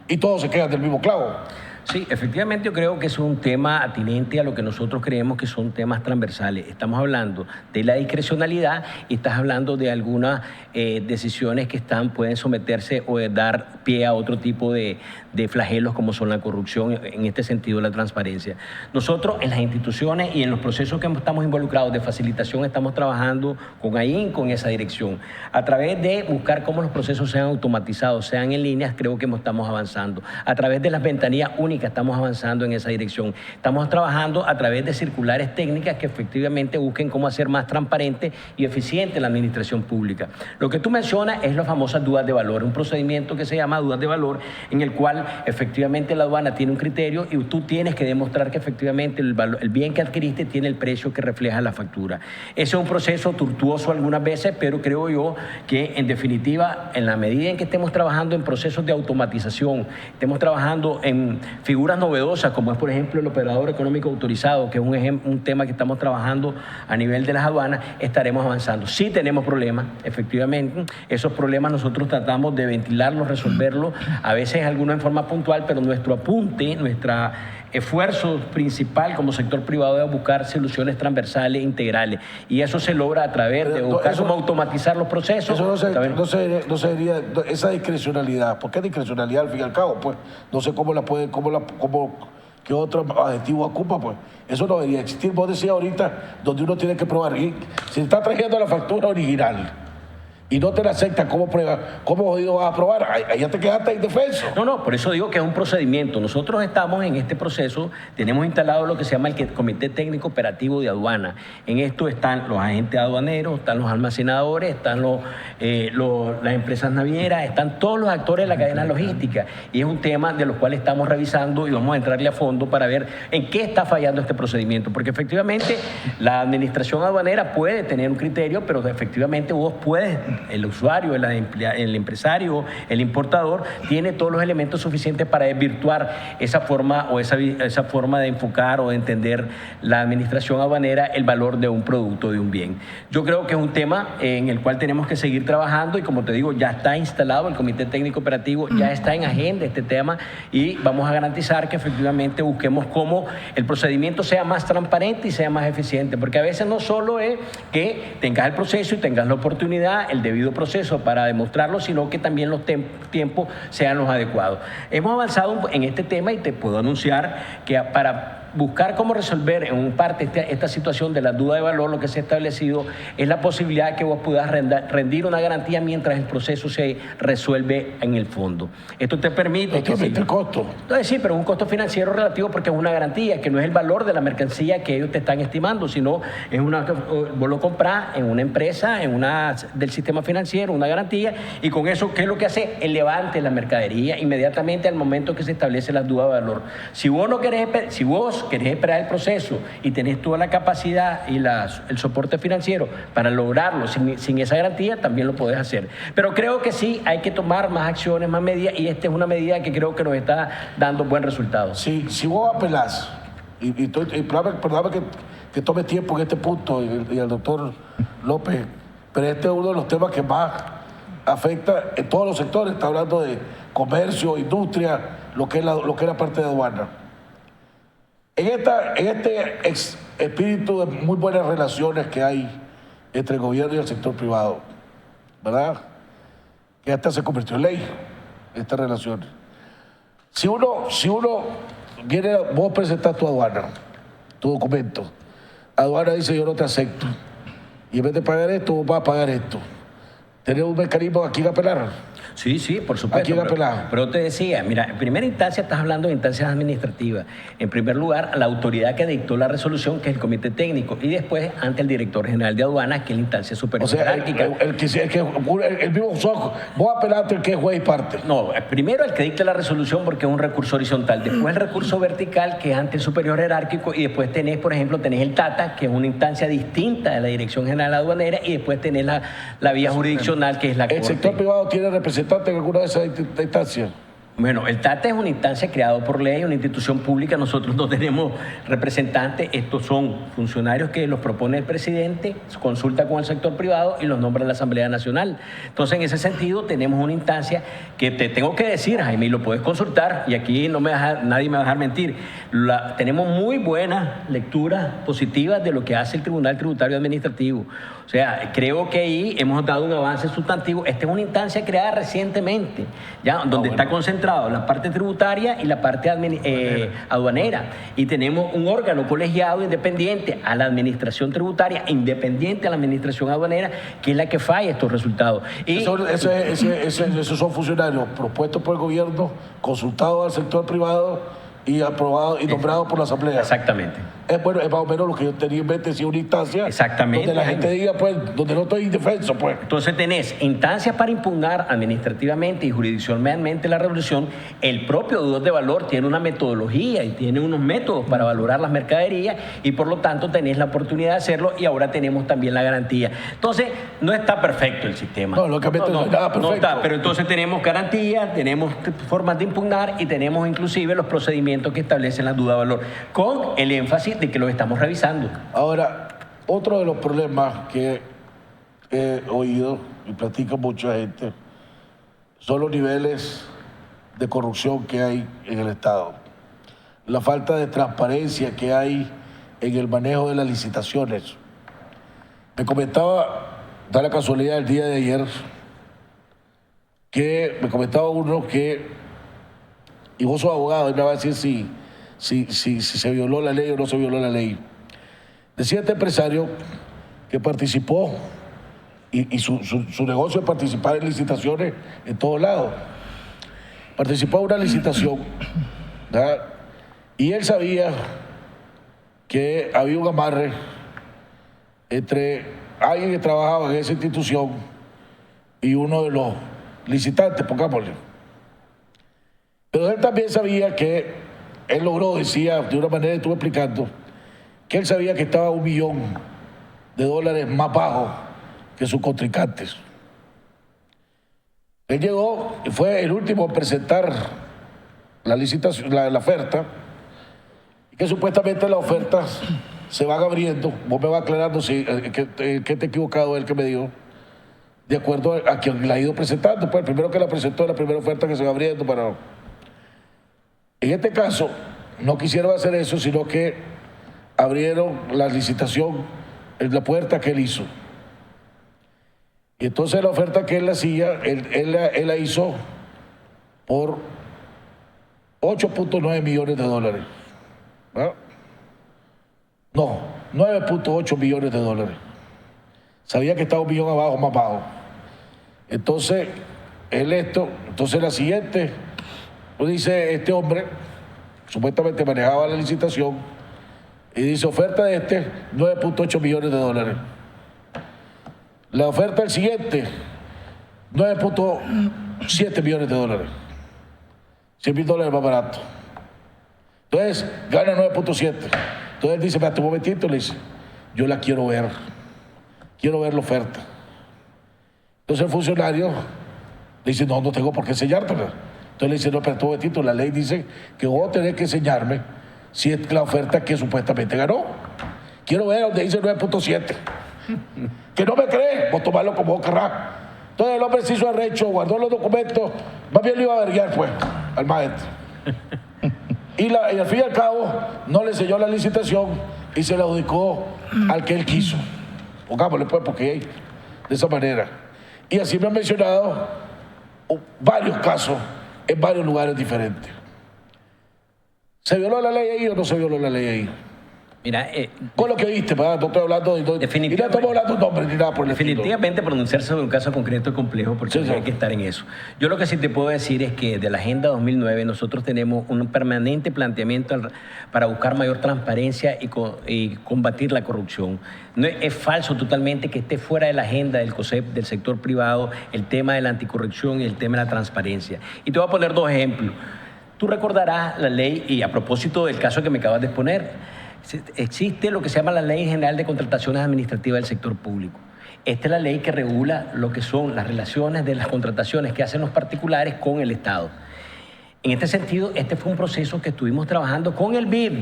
y todos se quedan del mismo clavo. Sí, efectivamente yo creo que es un tema atinente a lo que nosotros creemos que son temas transversales. Estamos hablando de la discrecionalidad y estás hablando de algunas decisiones que pueden someterse o dar pie a otro tipo de de flagelos como son la corrupción, en este sentido la transparencia. Nosotros en las instituciones y en los procesos que estamos involucrados de facilitación estamos trabajando con AINCO en esa dirección. A través de buscar cómo los procesos sean automatizados, sean en líneas, creo que estamos avanzando. A través de las ventanillas únicas estamos avanzando en esa dirección. Estamos trabajando a través de circulares técnicas que efectivamente busquen cómo hacer más transparente y eficiente la administración pública. Lo que tú mencionas es las famosas dudas de valor, un procedimiento que se llama dudas de valor, en el cual efectivamente la aduana tiene un criterio y tú tienes que demostrar que efectivamente el bien que adquiriste tiene el precio que refleja la factura. Ese es un proceso tortuoso algunas veces, pero creo yo que en definitiva, en la medida en que estemos trabajando en procesos de automatización, estemos trabajando en figuras novedosas, como es por ejemplo el operador económico autorizado, que es un tema que estamos trabajando a nivel de las aduanas, estaremos avanzando. Sí tenemos problemas, efectivamente, esos problemas nosotros tratamos de ventilarlos, resolverlos, a veces algunos en forma puntual, pero nuestro apunte, nuestro esfuerzo principal como sector privado es buscar soluciones transversales, integrales, y eso se logra a través de buscar cómo automatizar los procesos. Eso no sería esa discrecionalidad. ¿Por qué discrecionalidad al fin y al cabo? Pues no sé qué otro adjetivo ocupa, pues. Eso no debería existir. Vos decías ahorita, donde uno tiene que probar. Y si está trayendo la factura original y no te la acepta, ¿cómo jodido vas a probar? Ahí ya te quedaste indefenso. No, por eso digo que es un procedimiento. Nosotros estamos en este proceso, tenemos instalado lo que se llama el Comité Técnico Operativo de Aduana. En esto están los agentes aduaneros, están los almacenadores, están las empresas navieras, están todos los actores de la cadena logística. Y es un tema de los cuales estamos revisando y vamos a entrarle a fondo para ver en qué está fallando este procedimiento. Porque efectivamente la administración aduanera puede tener un criterio, pero efectivamente vos puedes... El usuario, el empresario, el importador, tiene todos los elementos suficientes para desvirtuar esa forma o esa forma de enfocar o de entender la administración aduanera el valor de un producto, de un bien. Yo creo que es un tema en el cual tenemos que seguir trabajando y, como te digo, ya está instalado el Comité Técnico Operativo, ya está en agenda este tema y vamos a garantizar que efectivamente busquemos cómo el procedimiento sea más transparente y sea más eficiente, porque a veces no solo es que tengas el proceso y tengas la oportunidad, el debido proceso para demostrarlo, sino que también los tiempos sean los adecuados. Hemos avanzado en este tema y te puedo anunciar que para buscar cómo resolver en parte esta situación de la duda de valor, lo que se ha establecido es la posibilidad de que vos puedas rendir una garantía mientras el proceso se resuelve en el fondo. Esto te permite... ¿El costo? Sí, pero un costo financiero relativo porque es una garantía, que no es el valor de la mercancía que ellos te están estimando, sino es vos lo comprás en una empresa, del sistema financiero, una garantía, y con eso, ¿qué es lo que hace? El levante la mercadería inmediatamente al momento que se establece la duda de valor. Si vos querés esperar el proceso y tenés toda la capacidad y el soporte financiero para lograrlo sin esa garantía, también lo podés hacer. Pero creo que sí hay que tomar más acciones, más medidas, y esta es una medida que creo que nos está dando buen resultado. Si vos apelás, perdóname que tome tiempo en este punto, y el doctor López, pero este es uno de los temas que más afecta en todos los sectores. Está hablando de comercio, industria, lo que es la parte de aduana. En este espíritu de muy buenas relaciones que hay entre el gobierno y el sector privado, ¿verdad? Que hasta se convirtió en ley, estas relaciones. Si uno viene, vos presentás tu aduana, tu documento, aduana dice yo no te acepto, y en vez de pagar esto, vos vas a pagar esto. ¿Tenés un mecanismo aquí en apelar? Sí, por supuesto. ¿A quién apelar? Pero te decía, mira, en primera instancia estás hablando de instancias administrativas. En primer lugar, la autoridad que dictó la resolución, que es el Comité Técnico, y después ante el Director General de Aduanas, que es la instancia superior jerárquica. El mismo vos apelaste el que es juez y parte. No, primero el que dicta la resolución porque es un recurso horizontal, después el recurso vertical, que es ante el superior jerárquico, y después tenés, por ejemplo, el TATA, que es una instancia distinta de la Dirección General Aduanera, y después tenés la vía jurisdiccional, que es la Corte. ¿El sector privado tiene representante en alguna de esas instancias? Bueno, el TATA es una instancia creada por ley, una institución pública. Nosotros no tenemos representantes. Estos son funcionarios que los propone el presidente, consulta con el sector privado y los nombra la Asamblea Nacional. Entonces, en ese sentido, tenemos una instancia que te tengo que decir, Jaime, y lo puedes consultar, y aquí nadie me va a dejar mentir. Tenemos muy buenas lecturas positivas de lo que hace el Tribunal Tributario Administrativo. O sea, creo que ahí hemos dado un avance sustantivo. Esta es una instancia creada recientemente, ya, donde está concentrado administrado la parte tributaria y la parte aduanera. Y tenemos un órgano colegiado independiente a la administración tributaria, independiente a la administración aduanera, que es la que falla estos resultados. Y esos son funcionarios propuestos por el gobierno, consultados al sector privado y aprobados y nombrados por la Asamblea. Exactamente. Es bueno, es más o menos lo que yo tenía en mente, si una instancia exactamente, donde la gente diga, pues, donde no estoy indefenso, pues. Entonces tenés instancias para impugnar administrativamente y jurisdiccionalmente la resolución. El propio deudor de valor tiene una metodología y tiene unos métodos para valorar las mercaderías y por lo tanto tenés la oportunidad de hacerlo y ahora tenemos también la garantía. Entonces, no está perfecto el sistema. No, lógicamente no está perfecto. No está, pero entonces tenemos garantía, tenemos formas de impugnar y tenemos inclusive los procedimientos que establecen la duda de valor, con el énfasis de que los estamos revisando. Ahora, otro de los problemas que he oído y platica mucha gente son los niveles de corrupción que hay en el Estado, la falta de transparencia que hay en el manejo de las licitaciones. Me comentaba, da la casualidad el día de ayer, que me comentaba uno que, y vos sos abogado, y me va a decir si se violó la ley o no se violó la ley. Decía este empresario que participó y su negocio es participar en licitaciones en todos lados. Participó en una licitación, ¿verdad? Y él sabía que había un amarre entre alguien que trabajaba en esa institución y uno de los licitantes, pongámosle. Pero él también sabía que, él logró, decía, de una manera que estuve explicando, que él sabía que estaba $1 millón más bajo que sus contrincantes. Él llegó y fue el último en presentar la licitación, la oferta, y que supuestamente las ofertas se van abriendo. Vos me vas aclarando si que te he equivocado él que me dijo, de acuerdo a quien la ha ido presentando. Pues el primero que la presentó es la primera oferta que se va abriendo para... En este caso, no quisieron hacer eso, sino que abrieron la licitación en la puerta que él hizo. Y entonces la oferta que él hacía, él la hizo por $8.9 millones. ¿Verdad? No, $9.8 millones. Sabía que estaba $1 millón abajo, más bajo. Entonces, entonces la siguiente... Dice este hombre, supuestamente manejaba la licitación, y dice oferta de $9.8 millones. La oferta del siguiente, $9.7 millones. $100,000 más barato. Entonces, gana 9.7. Entonces él dice, espérate un momentito, le dice, yo la quiero ver la oferta. Entonces el funcionario le dice, no tengo por qué enseñártela. Entonces le dice, no, pero un momentito, la ley dice que vos tenés que enseñarme si es la oferta que supuestamente ganó. Quiero ver donde dice 9.7. Que no me cree, vos tomarlo como vos querrás. Entonces el hombre se hizo arrecho, guardó los documentos, más bien lo iba a verguiar, pues, al maestro. Y al fin y al cabo no le enseñó la licitación y se la adjudicó al que él quiso. Pongámosle pues, porque de esa manera. Y así me han mencionado varios casos en varios lugares diferentes. ¿Se violó la ley ahí o no se violó la ley ahí? Mira, con lo que viste, ¿verdad? No estoy hablando de... Definitivamente, y no estamos hablando de nombres ni nada por el definitivamente pronunciarse sobre un caso concreto es complejo porque hay que estar en eso. Yo lo que sí te puedo decir es que de la Agenda 2009 nosotros tenemos un permanente planteamiento para buscar mayor transparencia y combatir la corrupción. No es falso totalmente que esté fuera de la agenda del COSEP, del sector privado, el tema de la anticorrupción y el tema de la transparencia. Y te voy a poner 2 ejemplos. Tú recordarás la ley, y a propósito del caso que me acabas de exponer, existe lo que se llama la Ley General de Contrataciones Administrativas del Sector Público. Esta es la ley que regula lo que son las relaciones de las contrataciones que hacen los particulares con el Estado. En este sentido, este fue un proceso que estuvimos trabajando con el BID,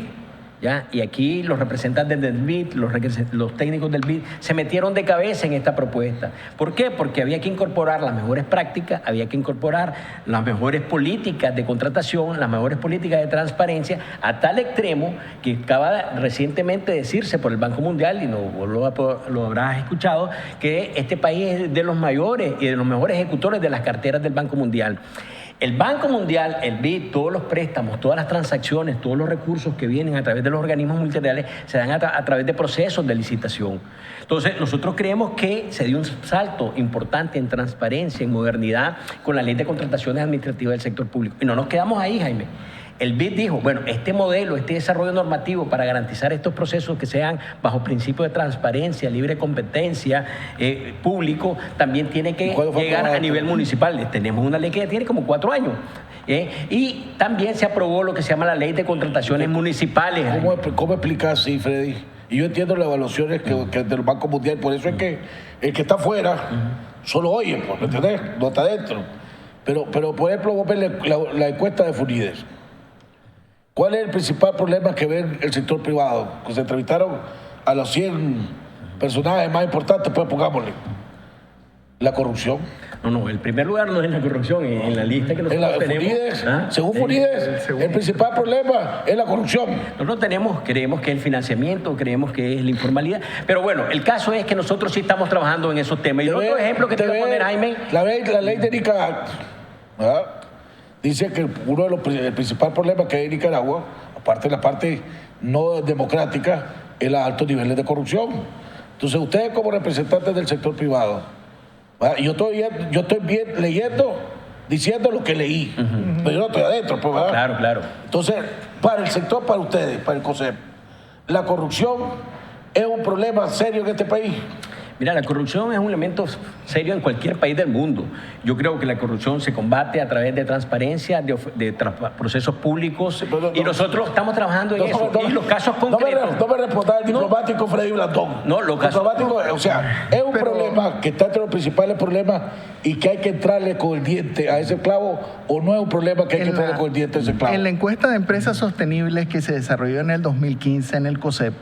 ¿ya? Y aquí los representantes del BID, los técnicos del BID, se metieron de cabeza en esta propuesta. ¿Por qué? Porque había que incorporar las mejores prácticas, había que incorporar las mejores políticas de contratación, las mejores políticas de transparencia, a tal extremo que acaba recientemente de decirse por el Banco Mundial, y lo habrás escuchado, que este país es de los mayores y de los mejores ejecutores de las carteras del Banco Mundial. El Banco Mundial, el BID, todos los préstamos, todas las transacciones, todos los recursos que vienen a través de los organismos multilaterales se dan a través de procesos de licitación. Entonces, nosotros creemos que se dio un salto importante en transparencia, en modernidad, con la ley de contrataciones administrativas del sector público. Y no nos quedamos ahí, Jaime. El BID dijo, bueno, este modelo, este desarrollo normativo para garantizar estos procesos que sean bajo principios de transparencia, libre competencia, público, también tiene que llegar a nivel municipal. Tenemos una ley que ya tiene como 4 años. Y también se aprobó lo que se llama la ley de contrataciones municipales. ¿Cómo explicas así, Freddy? Y yo entiendo las evaluaciones que del Banco Mundial, por eso es que el que está afuera solo oye, ¿me entendés? No está adentro. Pero por ejemplo, vos ves la encuesta de Funides. ¿Cuál es el principal problema que ve el sector privado? Que se entrevistaron a los 100 personajes más importantes, pues pongámosle. La corrupción. No, el primer lugar no es la corrupción, en la lista que nosotros tenemos. Funides, según Funides, el principal problema es la corrupción. Nosotros creemos que es el financiamiento, creemos que es la informalidad. Pero bueno, el caso es que nosotros sí estamos trabajando en esos temas. Y el otro ejemplo que te voy a poner, Jaime. La ley de Nicaragua, ¿verdad? Dice que el principal problema que hay en Nicaragua, aparte de la parte no democrática, es los altos niveles de corrupción. Entonces, ustedes como representantes del sector privado, ¿verdad? Yo estoy bien leyendo, diciendo lo que leí, pero yo no estoy adentro, pues, ¿verdad? Claro. Entonces, para el sector, para ustedes, para el COSEP, ¿la corrupción es un problema serio en este país? Mira, la corrupción es un elemento serio en cualquier país del mundo. Yo creo que la corrupción se combate a través de transparencia, de procesos públicos, y nosotros estamos trabajando en eso. Y los casos concretos... No me responda el diplomático Freddy Blandón. No, los casos... O sea, es un problema que está entre los principales problemas y que hay que entrarle con el diente a ese clavo, o no es un problema que hay que entrarle con el diente a ese clavo. En la encuesta de empresas sostenibles que se desarrolló en el 2015 en el COSEP,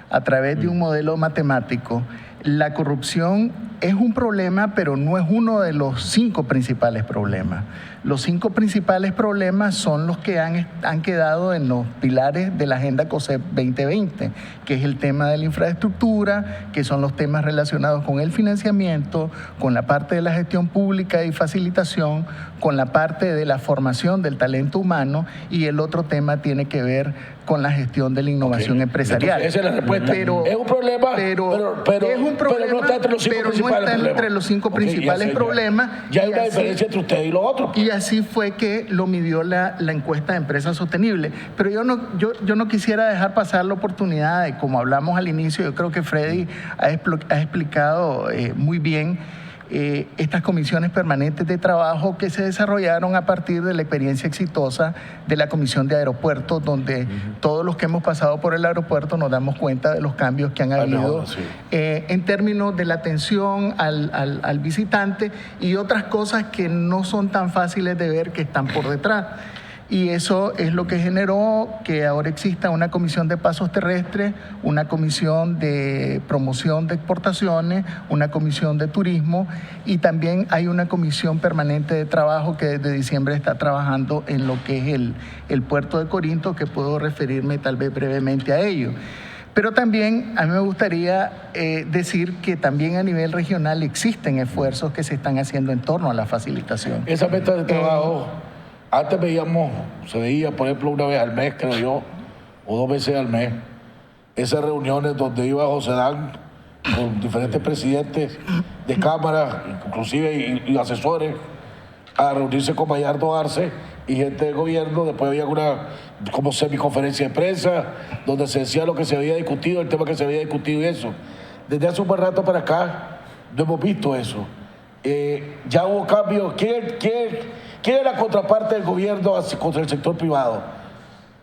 a través de un modelo matemático, la corrupción es un problema, pero no es uno de los 5 principales problemas. Los 5 principales problemas son los que han quedado en los pilares de la Agenda COSEP 2020, que es el tema de la infraestructura, que son los temas relacionados con el financiamiento, con la parte de la gestión pública y facilitación, con la parte de la formación del talento humano, y el otro tema tiene que ver con la gestión de la innovación empresarial. Entonces, esa es la respuesta. Es un problema, pero es un problema, no está entre los 5 principales problemas. Entre los 5 principales problemas. Ya hay una diferencia entre ustedes y los otros. Y así fue que lo midió la encuesta de empresas sostenibles. Pero yo no quisiera dejar pasar la oportunidad de, como hablamos al inicio, yo creo que Freddy ha explicado muy bien estas comisiones permanentes de trabajo que se desarrollaron a partir de la experiencia exitosa de la Comisión de Aeropuertos, donde todos los que hemos pasado por el aeropuerto nos damos cuenta de los cambios que han habido en términos de la atención al visitante y otras cosas que no son tan fáciles de ver que están por detrás. Y eso es lo que generó que ahora exista una comisión de pasos terrestres, una comisión de promoción de exportaciones, una comisión de turismo, y también hay una comisión permanente de trabajo que desde diciembre está trabajando en lo que es el puerto de Corinto, que puedo referirme tal vez brevemente a ello. Pero también a mí me gustaría decir que también a nivel regional existen esfuerzos que se están haciendo en torno a la facilitación. Esa meta de trabajo... Antes se veía, por ejemplo, una vez al mes, creo yo, o 2 veces al mes, esas reuniones donde iba José Dan con diferentes presidentes de cámara, inclusive y asesores, a reunirse con Bayardo Arce y gente del gobierno. Después había una como semiconferencia de prensa donde se decía lo que se había discutido, el tema que se había discutido y eso. Desde hace un buen rato para acá no hemos visto eso. Ya hubo cambios. ¿Quién es la contraparte del gobierno contra el sector privado?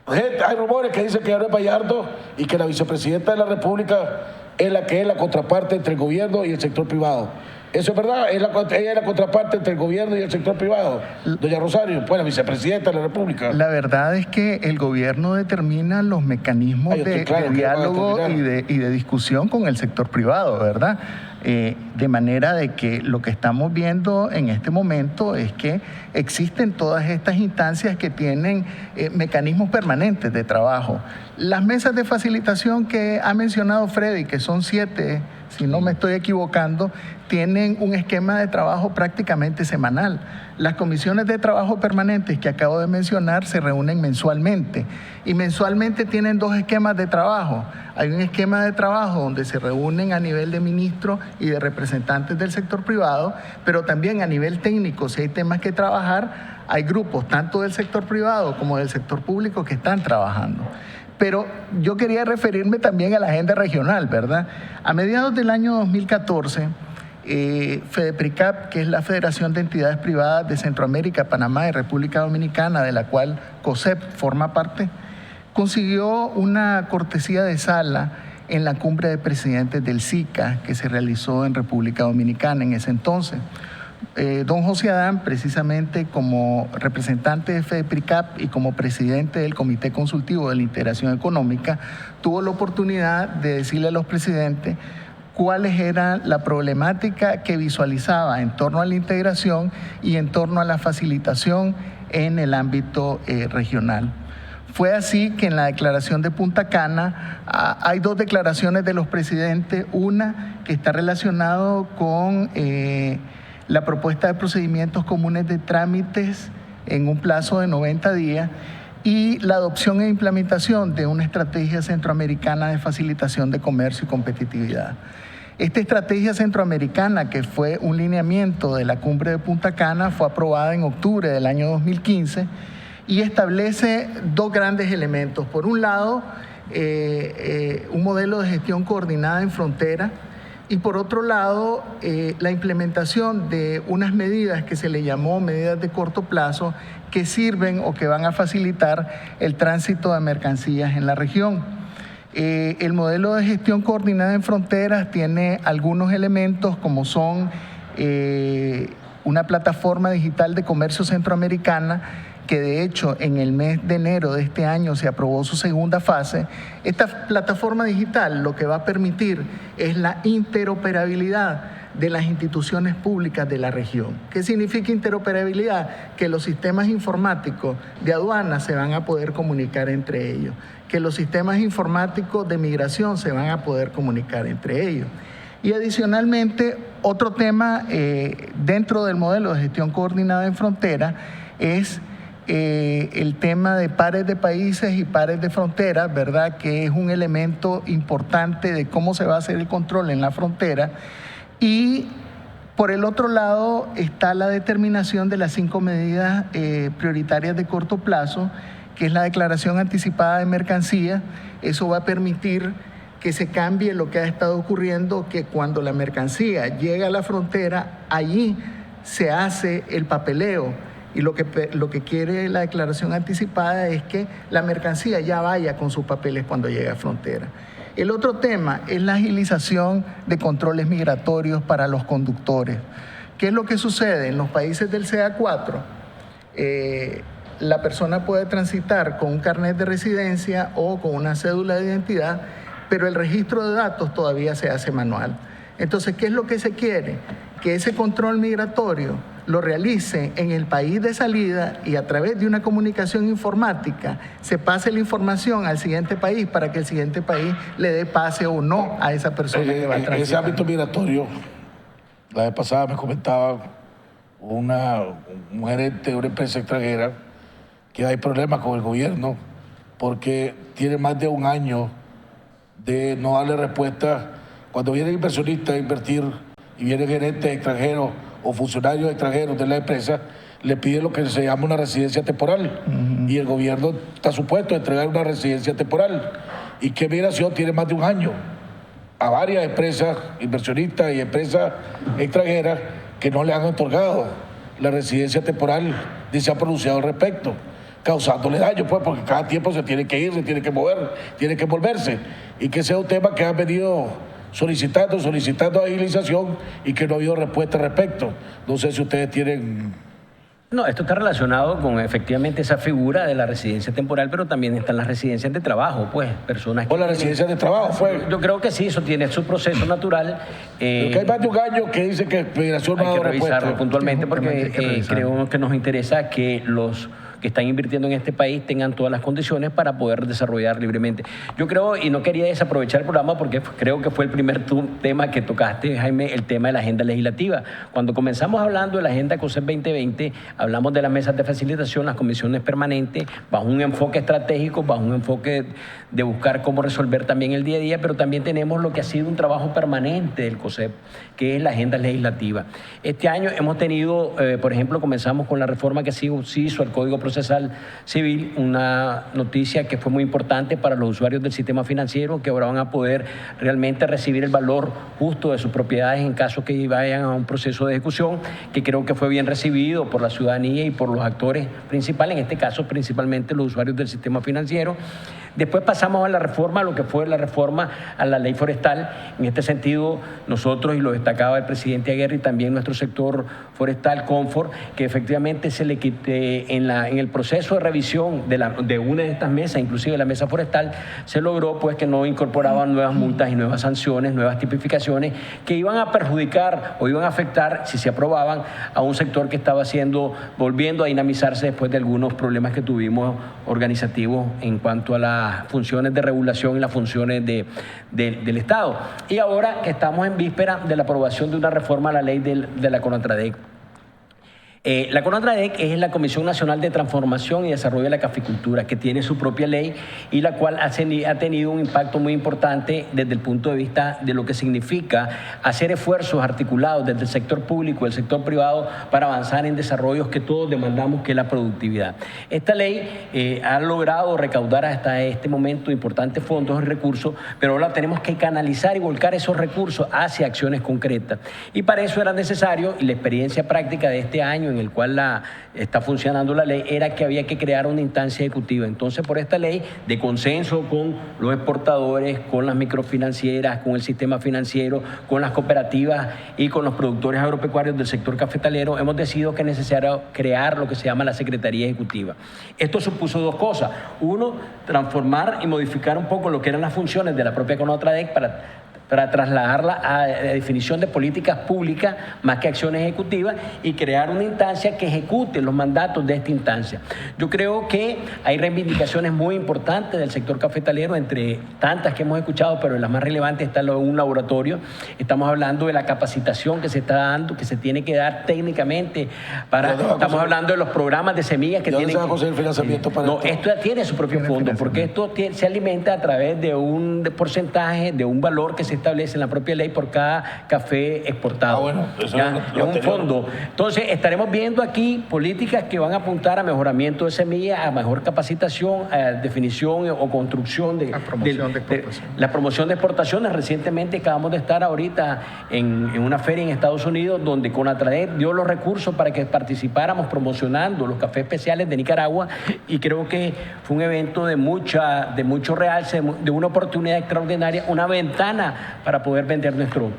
Hay rumores que dicen que ya no es Bayardo y que la vicepresidenta de la República es la que es la contraparte entre el gobierno y el sector privado. ¿Eso es verdad? Ella es la contraparte entre el gobierno y el sector privado. Doña Rosario, pues la vicepresidenta de la República. La verdad es que el gobierno determina los mecanismos de diálogo y de discusión con el sector privado, ¿verdad? De manera de que lo que estamos viendo en este momento es que existen todas estas instancias que tienen mecanismos permanentes de trabajo. Las mesas de facilitación que ha mencionado Freddy, que son 7, si no me estoy equivocando, tienen un esquema de trabajo prácticamente semanal. Las comisiones de trabajo permanentes que acabo de mencionar se reúnen mensualmente y mensualmente tienen 2 esquemas de trabajo. Hay un esquema de trabajo donde se reúnen a nivel de ministros y de representantes del sector privado, pero también a nivel técnico, si hay temas que trabajar, hay grupos tanto del sector privado como del sector público que están trabajando. Pero yo quería referirme también a la agenda regional, ¿verdad? A mediados del año 2014, FEDEPRICAP, que es la Federación de Entidades Privadas de Centroamérica, Panamá y República Dominicana, de la cual COSEP forma parte, consiguió una cortesía de sala en la cumbre de presidentes del SICA que se realizó en República Dominicana en ese entonces. Don José Adán, precisamente como representante de FEDEPRICAP y como presidente del Comité Consultivo de la Integración Económica, tuvo la oportunidad de decirle a los presidentes cuáles eran la problemática que visualizaba en torno a la integración y en torno a la facilitación en el ámbito regional. Fue así que en la declaración de Punta Cana hay 2 declaraciones de los presidentes, una que está relacionada con la propuesta de procedimientos comunes de trámites en un plazo de 90 días y la adopción e implementación de una estrategia centroamericana de facilitación de comercio y competitividad. Esta estrategia centroamericana, que fue un lineamiento de la cumbre de Punta Cana, fue aprobada en octubre del año 2015 y establece 2 grandes elementos. Por un lado, un modelo de gestión coordinada en frontera y por otro lado, la implementación de unas medidas que se le llamó medidas de corto plazo que sirven o que van a facilitar el tránsito de mercancías en la región. El modelo de gestión coordinada en fronteras tiene algunos elementos como son una plataforma digital de comercio centroamericana que de hecho en el mes de enero de este año se aprobó su segunda fase. Esta plataforma digital lo que va a permitir es la interoperabilidad de las instituciones públicas de la región. ¿Qué significa interoperabilidad? Que los sistemas informáticos de aduanas se van a poder comunicar entre ellos, que los sistemas informáticos de migración se van a poder comunicar entre ellos. Y adicionalmente, otro tema dentro del modelo de gestión coordinada en frontera es el tema de pares de países y pares de fronteras, ¿verdad? Que es un elemento importante de cómo se va a hacer el control en la frontera. Y por el otro lado está la determinación de las 5 medidas prioritarias de corto plazo, que es la declaración anticipada de mercancía. Eso va a permitir que se cambie lo que ha estado ocurriendo, que cuando la mercancía llega a la frontera, allí se hace el papeleo. Y lo que quiere la declaración anticipada es que la mercancía ya vaya con sus papeles cuando llegue a frontera. El otro tema es la agilización de controles migratorios para los conductores. ¿Qué es lo que sucede? En los países del CA4, la persona puede transitar con un carnet de residencia o con una cédula de identidad, pero el registro de datos todavía se hace manual. Entonces, ¿qué es lo que se quiere? Que ese control migratorio lo realice en el país de salida y a través de una comunicación informática se pase la información al siguiente país para que el siguiente país le dé pase o no a esa persona que va a transitar. Ese ámbito migratorio, la vez pasada me comentaba un gerente de una empresa extranjera que hay problemas con el gobierno porque tiene más de un año de no darle respuesta. Cuando vienen inversionistas a invertir y vienen gerentes extranjeros o funcionarios extranjeros de la empresa, le piden lo que se llama una residencia temporal. Y el gobierno está supuesto a entregar una residencia temporal. ¿Y qué migración tiene más de un año? A varias empresas inversionistas y empresas extranjeras que no le han otorgado la residencia temporal ni se ha pronunciado al respecto, causándole daño, pues, porque cada tiempo se tiene que ir, se tiene que mover, tiene que volverse. Y que sea un tema que han venido solicitando agilización y que no ha habido respuesta al respecto. No sé si ustedes tienen... No, esto está relacionado con efectivamente esa figura de la residencia temporal, pero también están las residencias de trabajo, pues, personas que... ¿O la residencia de trabajo fue? Yo creo que sí, eso tiene su proceso natural. Porque hay más de un año que dice que Migración no ha dado respuesta. Hay que revisarlo puntualmente porque creo que nos interesa que los que están invirtiendo en este país tengan todas las condiciones para poder desarrollar libremente. Yo creo, y no quería desaprovechar el programa porque creo que fue el primer tema que tocaste, Jaime, el tema de la agenda legislativa. Cuando comenzamos hablando de la agenda COSEP 2020, hablamos de las mesas de facilitación, las comisiones permanentes, bajo un enfoque estratégico, bajo un enfoque de buscar cómo resolver también el día a día, pero también tenemos lo que ha sido un trabajo permanente del COSEP, que es la agenda legislativa. Este año hemos tenido, por ejemplo, comenzamos con la reforma que se hizo al Código Procesal Civil, una noticia que fue muy importante para los usuarios del sistema financiero, que ahora van a poder realmente recibir el valor justo de sus propiedades en caso que vayan a un proceso de ejecución, que creo que fue bien recibido por la ciudadanía y por los actores principales, en este caso principalmente los usuarios del sistema financiero. Después pasamos a la reforma, lo que fue la reforma a la ley forestal. En este sentido, nosotros, y lo destacaba el presidente Aguirre y también nuestro sector forestal, Confort, que efectivamente se le quite en el proceso de revisión de una de estas mesas, inclusive la mesa forestal, se logró pues que no incorporaban nuevas multas y nuevas sanciones, nuevas tipificaciones que iban a perjudicar o iban a afectar, si se aprobaban, a un sector que estaba volviendo a dinamizarse después de algunos problemas que tuvimos organizativos en cuanto a las funciones de regulación y las funciones del Estado. Y ahora que estamos en víspera de la aprobación de una reforma a la ley de la CONATRADEC. La CONATRADEC es la Comisión Nacional de Transformación y Desarrollo de la Caficultura, que tiene su propia ley y la cual ha tenido un impacto muy importante desde el punto de vista de lo que significa hacer esfuerzos articulados desde el sector público y el sector privado para avanzar en desarrollos que todos demandamos, que es la productividad. Esta ley ha logrado recaudar hasta este momento importantes fondos y recursos, pero ahora tenemos que canalizar y volcar esos recursos hacia acciones concretas. Y para eso era necesario, y la experiencia práctica de este año en el cual está funcionando la ley, era que había que crear una instancia ejecutiva. Entonces, por esta ley, de consenso con los exportadores, con las microfinancieras, con el sistema financiero, con las cooperativas y con los productores agropecuarios del sector cafetalero, hemos decidido que es necesario crear lo que se llama la Secretaría Ejecutiva. Esto supuso dos cosas. Uno, transformar y modificar un poco lo que eran las funciones de la propia CONATRADEC para trasladarla a la definición de políticas públicas más que acciones ejecutivas y crear una instancia que ejecute los mandatos de esta instancia. Yo creo que hay reivindicaciones muy importantes del sector cafetalero, entre tantas que hemos escuchado, pero las más relevantes está un laboratorio. Estamos hablando de la capacitación que se está dando, que se tiene que dar técnicamente. Estamos hablando de los programas de semillas que tienen. ¿Dónde se va a conseguir financiamiento para esto? No, esto ya tiene su propio fondo, porque esto se alimenta a través de un porcentaje, de un valor que se establece en la propia ley por cada café exportado. Bueno, eso es un fondo. Entonces, estaremos viendo aquí políticas que van a apuntar a mejoramiento de semillas, a mejor capacitación, a definición o construcción de la promoción de exportaciones. Recientemente acabamos de estar ahorita en una feria en Estados Unidos donde CONATRADEC dio los recursos para que participáramos promocionando los cafés especiales de Nicaragua, y creo que fue un evento de mucho realce, de una oportunidad extraordinaria, una ventana para poder vender nuestro.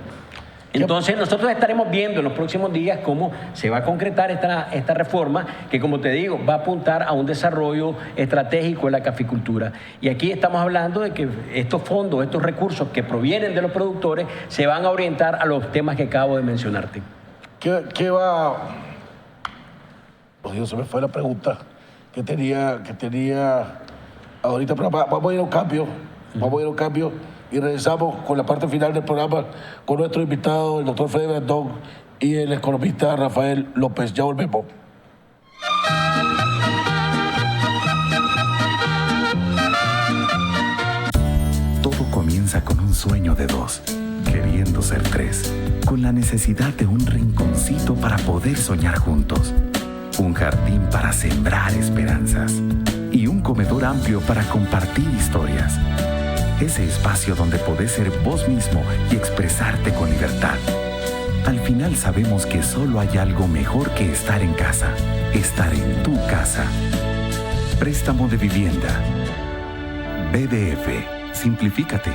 Entonces nosotros estaremos viendo en los próximos días cómo se va a concretar esta reforma que, como te digo, va a apuntar a un desarrollo estratégico de la caficultura. Y aquí estamos hablando de que estos fondos, estos recursos que provienen de los productores se van a orientar a los temas que acabo de mencionarte. ¿Qué va? Oh, Dios, se me fue la pregunta que tenía ahorita, pero vamos a ir a un cambio. Y regresamos con la parte final del programa con nuestro invitado, el doctor Freddy Brandón, y el economista Rafael López. Ya volvemos. Todo comienza con un sueño de dos, queriendo ser tres, con la necesidad de un rinconcito para poder soñar juntos, un jardín para sembrar esperanzas y un comedor amplio para compartir historias. Ese espacio donde podés ser vos mismo y expresarte con libertad. Al final sabemos que solo hay algo mejor que estar en casa, estar en tu casa. Préstamo de vivienda. BDF, simplifícate.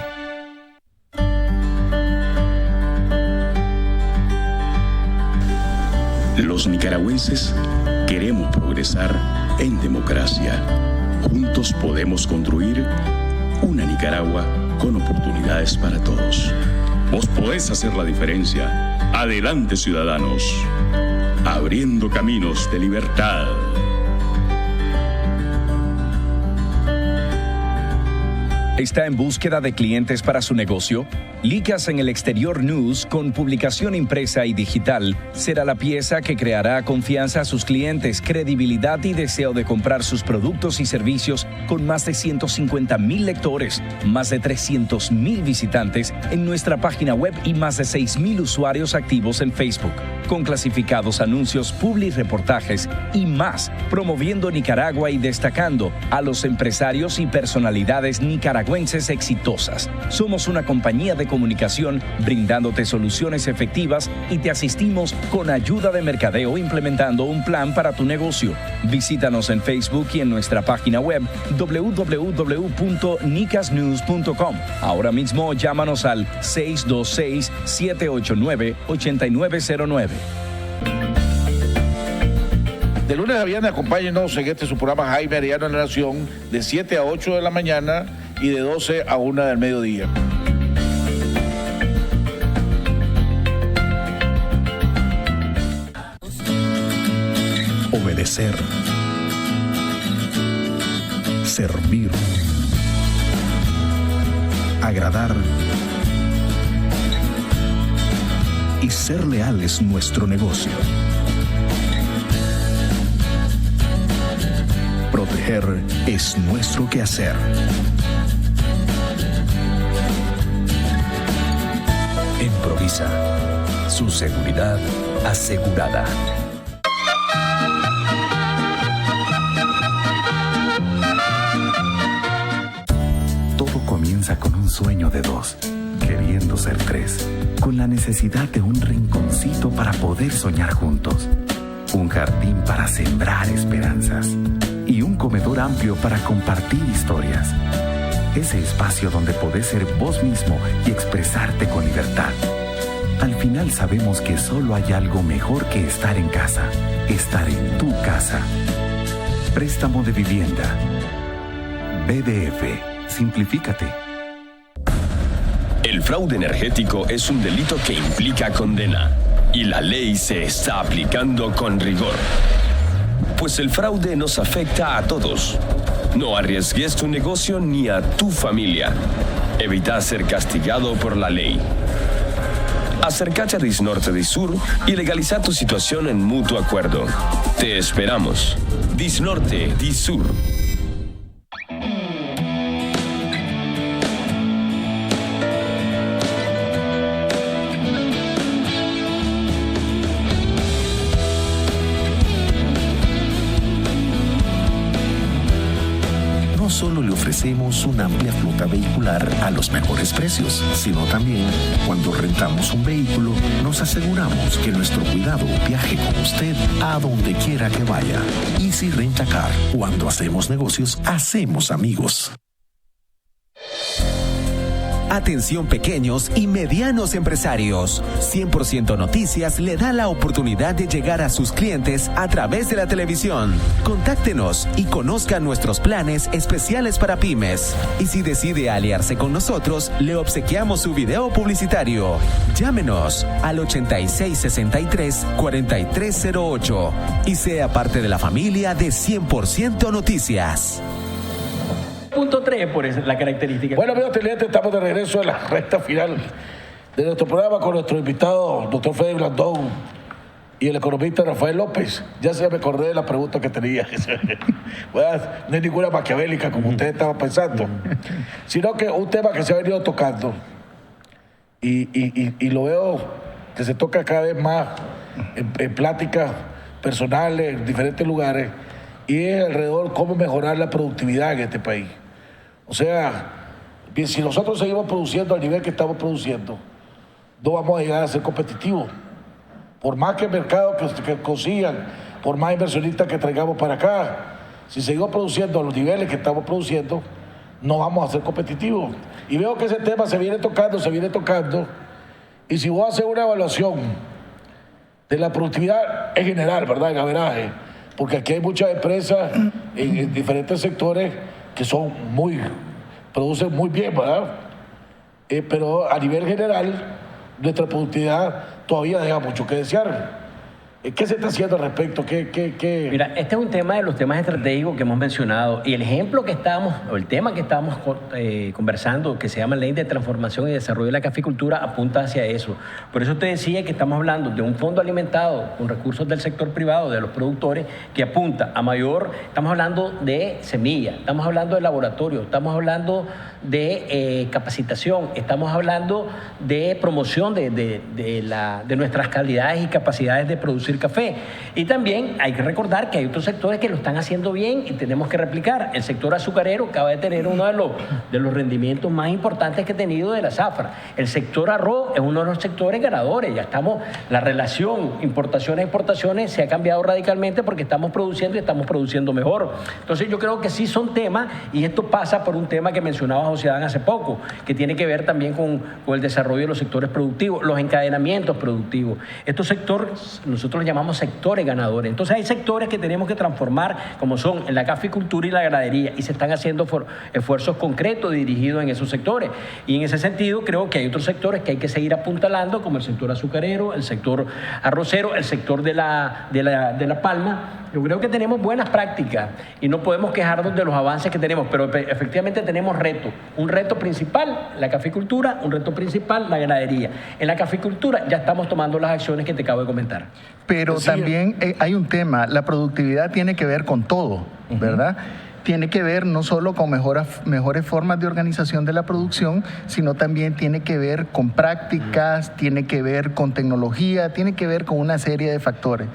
Los nicaragüenses Queremos progresar en democracia. Juntos podemos construir una Nicaragua con oportunidades para todos. Vos podés hacer la diferencia. Adelante, ciudadanos. Abriendo caminos de libertad. ¿Está en búsqueda de clientes para su negocio? Licas en el Exterior News, con publicación impresa y digital, será la pieza que creará confianza a sus clientes, credibilidad y deseo de comprar sus productos y servicios, con más de 150,000 lectores, más de 300,000 visitantes en nuestra página web y más de 6,000 usuarios activos en Facebook, con clasificados anuncios, publireportajes y más, promoviendo Nicaragua y destacando a los empresarios y personalidades nicaragüenses exitosas. Somos una compañía de comunicación brindándote soluciones efectivas y te asistimos con ayuda de mercadeo implementando un plan para tu negocio. Visítanos en Facebook y en nuestra página web www.nicasnews.com. Ahora mismo llámanos al 626-789-8909. De lunes a viernes acompáñenos en su programa Jaime Arellano en la Nación, de 7 a 8 de la mañana y de 12 a 1 del mediodía. Obedecer, servir, agradar y ser leal es nuestro negocio. Proteger es nuestro quehacer. Improvisa, su seguridad asegurada. Todo comienza con un sueño de dos, queriendo ser tres, con la necesidad de un rinconcito para poder soñar juntos, un jardín para sembrar esperanzas y un comedor amplio para compartir historias. Ese espacio donde podés ser vos mismo y expresarte con libertad. Al final sabemos que solo hay algo mejor que estar en casa, estar en tu casa. Préstamo de vivienda. BDF. Simplifícate. El fraude energético es un delito que implica condena y la ley se está aplicando con rigor. Pues el fraude nos afecta a todos. No arriesgues tu negocio ni a tu familia. Evita ser castigado por la ley. Acércate a Disnorte Disur y legaliza tu situación en mutuo acuerdo. Te esperamos. Disnorte Disur. No solo le ofrecemos una amplia flota vehicular a los mejores precios, sino también, cuando rentamos un vehículo, nos aseguramos que nuestro cuidado viaje con usted a donde quiera que vaya. Easy Rent a Car. Cuando hacemos negocios, hacemos amigos. Atención pequeños y medianos empresarios. 100% Noticias le da la oportunidad de llegar a sus clientes a través de la televisión. Contáctenos y conozca nuestros planes especiales para pymes. Y si decide aliarse con nosotros, le obsequiamos su video publicitario. Llámenos al 8663-4308 y sea parte de la familia de 100% Noticias. Punto 3 por la característica. Bueno, amigos televidentes, estamos de regreso en la recta final de nuestro programa con nuestro invitado, doctor Freddy Blandón, y el economista Rafael López. Ya se me acordé de la pregunta que tenía. Bueno, no es ninguna maquiavélica como usted estaba pensando, sino que un tema que se ha venido tocando y lo veo que se toca cada vez más en pláticas personales en diferentes lugares, y es alrededor cómo mejorar la productividad en este país. O sea, si nosotros seguimos produciendo al nivel que estamos produciendo, no vamos a llegar a ser competitivos. Por más que el mercado que consigan, por más inversionistas que traigamos para acá, si seguimos produciendo a los niveles que estamos produciendo, no vamos a ser competitivos. Y veo que ese tema se viene tocando, y si vos haces una evaluación de la productividad en general, ¿verdad?, en averaje, porque aquí hay muchas empresas en diferentes sectores que producen muy bien, ¿verdad? Pero a nivel general, nuestra productividad todavía deja mucho que desear. ¿Qué se está haciendo al respecto? Mira, este es un tema de los temas estratégicos que hemos mencionado y el tema que estábamos conversando, que se llama Ley de Transformación y Desarrollo de la Caficultura, apunta hacia eso. Por eso te decía que estamos hablando de un fondo alimentado con recursos del sector privado, de los productores, que apunta a estamos hablando de semillas, estamos hablando de laboratorio, estamos hablando de capacitación, estamos hablando de promoción de nuestras calidades y capacidades de producir café. Y también hay que recordar que hay otros sectores que lo están haciendo bien y tenemos que replicar. El sector azucarero acaba de tener uno de los rendimientos más importantes que ha tenido de la zafra. El sector arroz es uno de los sectores ganadores. La relación importaciones-exportaciones se ha cambiado radicalmente porque estamos produciendo y estamos produciendo mejor. Entonces yo creo que sí son temas, y esto pasa por un tema que mencionaba José Adán hace poco, que tiene que ver también con el desarrollo de los sectores productivos, los encadenamientos productivos. Estos sectores nosotros los llamamos sectores ganadores. Entonces hay sectores que tenemos que transformar, como son en la caficultura y la ganadería, y se están haciendo esfuerzos concretos dirigidos en esos sectores. Y en ese sentido creo que hay otros sectores que hay que seguir apuntalando, como el sector azucarero, el sector arrocero, el sector de la palma. Yo creo que tenemos buenas prácticas y no podemos quejarnos de los avances que tenemos, pero efectivamente tenemos retos. Un reto principal, la caficultura; un reto principal, la ganadería. En la caficultura ya estamos tomando las acciones que te acabo de comentar. Pero también hay un tema, la productividad tiene que ver con todo, ¿verdad? Tiene que ver no solo con mejores formas de organización de la producción, sino también tiene que ver con prácticas, tiene que ver con tecnología, tiene que ver con una serie de factores.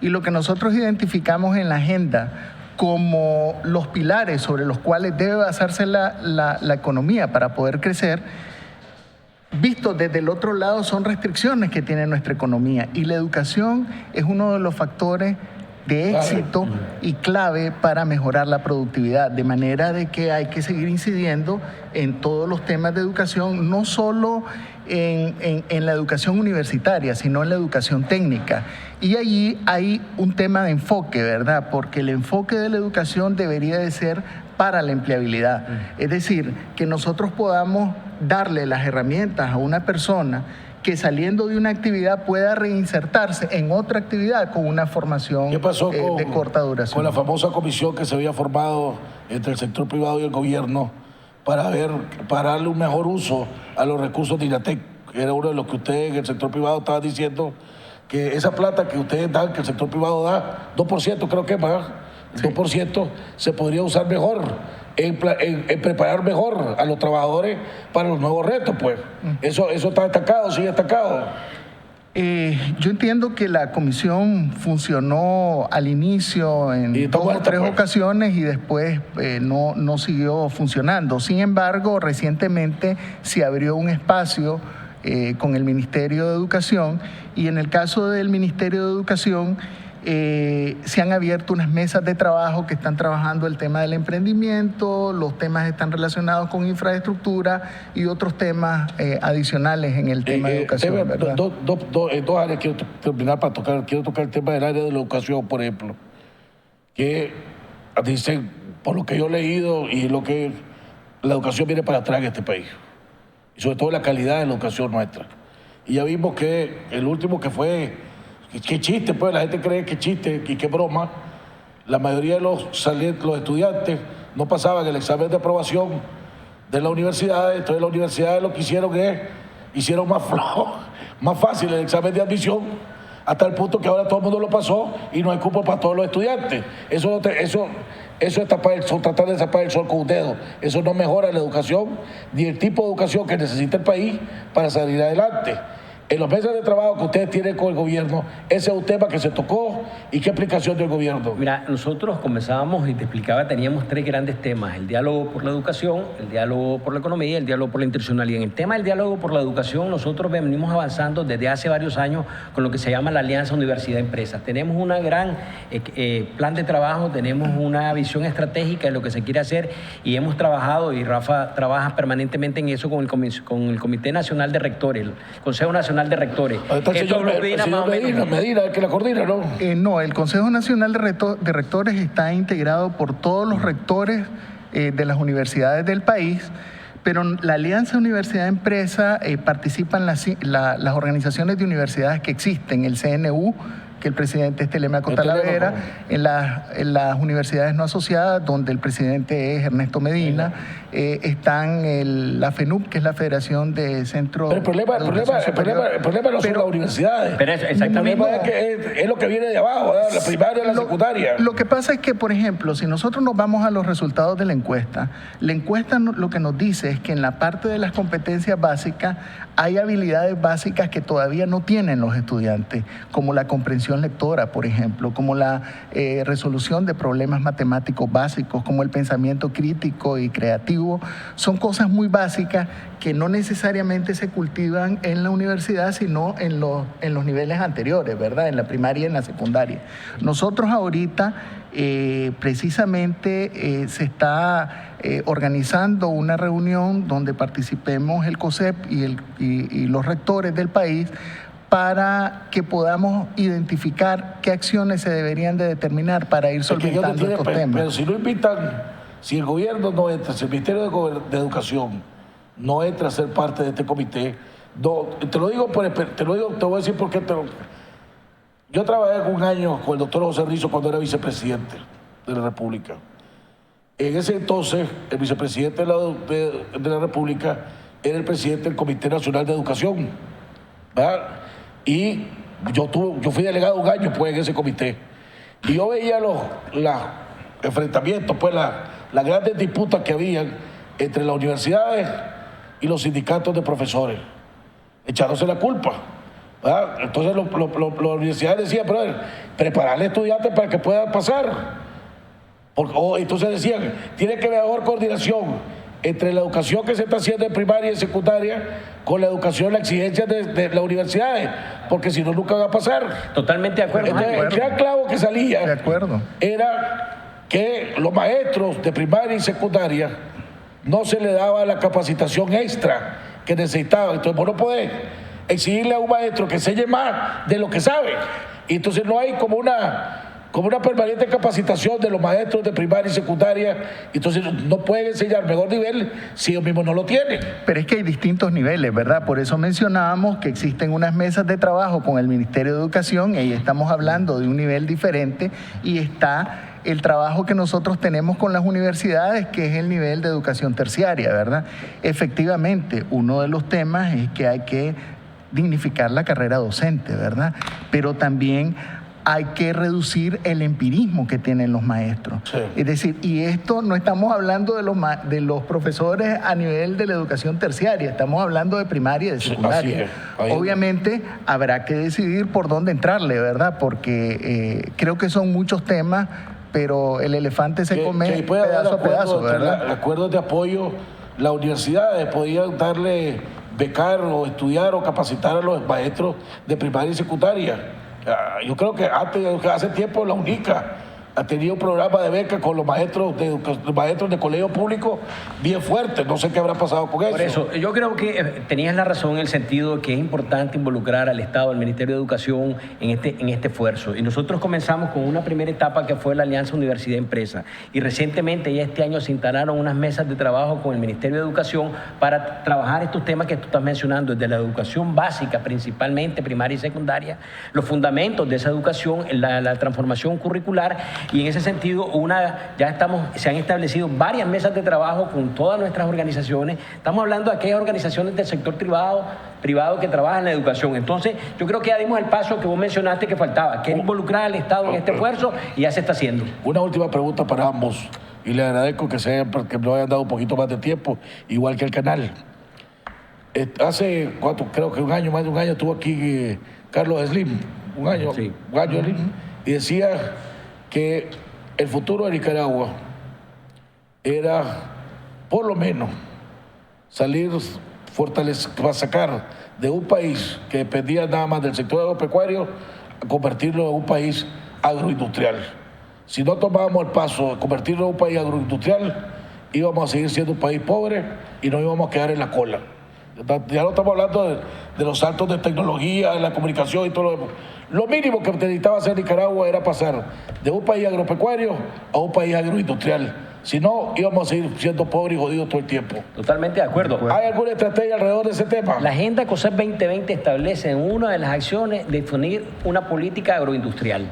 Y lo que nosotros identificamos en la agenda como los pilares sobre los cuales debe basarse la economía para poder crecer, visto desde el otro lado, son restricciones que tiene nuestra economía, y la educación es uno de los factores de éxito y clave para mejorar la productividad, de manera de que hay que seguir incidiendo en todos los temas de educación, no solo en la educación universitaria, sino en la educación técnica. Y allí hay un tema de enfoque, ¿verdad? Porque el enfoque de la educación debería de ser para la empleabilidad. Es decir, que nosotros podamos darle las herramientas a una persona que saliendo de una actividad pueda reinsertarse en otra actividad con una formación de corta duración. Con la famosa comisión que se había formado entre el sector privado y el gobierno para darle un mejor uso a los recursos de INATEC. Era uno de los que ustedes en el sector privado estaban diciendo que esa plata que ustedes dan, que el sector privado da, 2% creo que más, 2% se podría usar mejor en preparar mejor a los trabajadores para los nuevos retos, pues. Eso está destacado, sigue destacado. Yo entiendo que la comisión funcionó al inicio en 2 o 3 ocasiones y después no siguió funcionando. Sin embargo, recientemente se abrió un espacio con el Ministerio de Educación, y en el caso del Ministerio de Educación se han abierto unas mesas de trabajo que están trabajando el tema del emprendimiento, los temas están relacionados con infraestructura y otros temas adicionales en el tema de educación. Dos áreas quiero terminar para tocar. Quiero tocar el tema del área de la educación, por ejemplo, que dicen, por lo que yo he leído y lo que la educación viene para atrás en este país, y sobre todo la calidad de la educación nuestra. Y ya vimos que el último que fue, qué chiste, pues la gente cree que chiste y qué broma. La mayoría de los estudiantes no pasaban el examen de aprobación de la universidad. Entonces las universidades lo que hicieron más flojo, más fácil el examen de admisión, hasta el punto que ahora todo el mundo lo pasó y no hay cupo para todos los estudiantes. Eso es tratar de tapar el sol con un dedo. Eso no mejora la educación ni el tipo de educación que necesita el país para salir adelante. En los meses de trabajo que ustedes tienen con el gobierno, ese es un tema que se tocó, y qué explicación del gobierno. Mira, nosotros comenzábamos y te explicaba, teníamos 3 grandes temas: el diálogo por la educación, el diálogo por la economía y el diálogo por la institucionalidad. En el tema del diálogo por la educación, nosotros venimos avanzando desde hace varios años con lo que se llama la Alianza Universidad-Empresa. Tenemos una gran plan de trabajo, tenemos una visión estratégica de lo que se quiere hacer, y hemos trabajado, y Rafa trabaja permanentemente en eso con el Comité Nacional de Rectores, el Consejo Nacional Nacional de Rectores. El señor Medina, el que la coordina, ¿no? No, el Consejo Nacional de Rectores está integrado por todos los rectores de las universidades del país, pero la Alianza Universidad-Empresa participan las organizaciones de universidades que existen, el CNU, que el presidente es Telemaco Talavera, en las universidades no asociadas, donde el presidente es Ernesto Medina, están la FENUP, que es la Federación de Centros... Pero el problema no son las universidades. Pero exactamente. El problema es lo que viene de abajo, ¿verdad? La primaria y la secundaria. Lo que pasa es que, por ejemplo, si nosotros nos vamos a los resultados de la encuesta lo que nos dice es que en la parte de las competencias básicas hay habilidades básicas que todavía no tienen los estudiantes, como la comprensión lectora, por ejemplo, como la resolución de problemas matemáticos básicos, como el pensamiento crítico y creativo. Son cosas muy básicas que no necesariamente se cultivan en la universidad, sino en los niveles anteriores, ¿verdad? En la primaria y en la secundaria. Nosotros ahorita precisamente se está organizando una reunión donde participemos el COSEP y los rectores del país para que podamos identificar qué acciones se deberían de determinar para ir solventando estos temas. Pero si no invitan, si el gobierno no entra, si el Ministerio de Educación no entra a ser parte de este comité, no, te voy a decir por qué yo trabajé un año con el doctor José Rizo cuando era vicepresidente de la República. En ese entonces, el vicepresidente de la República era el presidente del Comité Nacional de Educación, ¿verdad? Y yo fui delegado un año pues, en ese comité. Y yo veía los enfrentamientos, pues las grandes disputas que habían entre las universidades y los sindicatos de profesores, echándose la culpa. ¿Verdad? Entonces las universidades decían, pero prepararle estudiantes para que puedan pasar. Entonces decían, tiene que haber mejor coordinación entre la educación que se está haciendo en primaria y secundaria con la educación, las exigencias de las universidades, porque si no, nunca va a pasar. Totalmente de acuerdo. Entonces, el gran clavo que salía era que los maestros de primaria y secundaria no se le daba la capacitación extra que necesitaban. Entonces, vos no podés exigirle a un maestro que enseñe más de lo que sabe. Y entonces no hay como una permanente capacitación de los maestros de primaria y secundaria, entonces no pueden enseñar mejor nivel si ellos mismos no lo tienen. Pero es que hay distintos niveles, ¿verdad? Por eso mencionábamos que existen unas mesas de trabajo con el Ministerio de Educación, y ahí estamos hablando de un nivel diferente, y está el trabajo que nosotros tenemos con las universidades, que es el nivel de educación terciaria, ¿verdad? Efectivamente, uno de los temas es que hay que dignificar la carrera docente, ¿verdad? Pero también hay que reducir el empirismo que tienen los maestros. Sí. Es decir, y esto no estamos hablando de los profesores a nivel de la educación terciaria, estamos hablando de primaria y de secundaria. Obviamente habrá que decidir por dónde entrarle, ¿verdad? Porque creo que son muchos temas, pero el elefante se come pedazo a pedazo, ¿verdad? Acuerdos de apoyo, las universidades podían darle, becar o estudiar o capacitar a los maestros de primaria y secundaria. Yo creo que hace tiempo la UNICA ha tenido un programa de beca con los maestros de colegio público bien fuerte. No sé qué habrá pasado con eso. Por eso, yo creo que tenías la razón en el sentido de que es importante involucrar al Estado, al Ministerio de Educación en este esfuerzo. Y nosotros comenzamos con una primera etapa que fue la Alianza Universidad-Empresa. Y recientemente, ya este año, se instalaron unas mesas de trabajo con el Ministerio de Educación para trabajar estos temas que tú estás mencionando, desde la educación básica, principalmente primaria y secundaria, los fundamentos de esa educación, la transformación curricular. Y en ese sentido, se han establecido varias mesas de trabajo con todas nuestras organizaciones. Estamos hablando de aquellas organizaciones del sector privado que trabajan en la educación. Entonces, yo creo que ya dimos el paso que vos mencionaste que faltaba, que es involucrar al Estado en este esfuerzo, y ya se está haciendo. Una última pregunta para ambos, y le agradezco que me hayan dado un poquito más de tiempo, igual que el canal. Hace creo que más de un año estuvo aquí Carlos Slim, un año Slim, y decía que el futuro de Nicaragua era, por lo menos, para sacar de un país que dependía nada más del sector agropecuario, a convertirlo en un país agroindustrial. Si no tomábamos el paso de convertirlo en un país agroindustrial, íbamos a seguir siendo un país pobre y nos íbamos a quedar en la cola. Ya no estamos hablando de los saltos de tecnología, de la comunicación y todo lo demás. Lo mínimo que necesitaba hacer Nicaragua era pasar de un país agropecuario a un país agroindustrial. Si no, íbamos a seguir siendo pobres y jodidos todo el tiempo. Totalmente de acuerdo. ¿Hay alguna estrategia alrededor de ese tema? La Agenda COSEP 2020 establece en una de las acciones definir una política agroindustrial.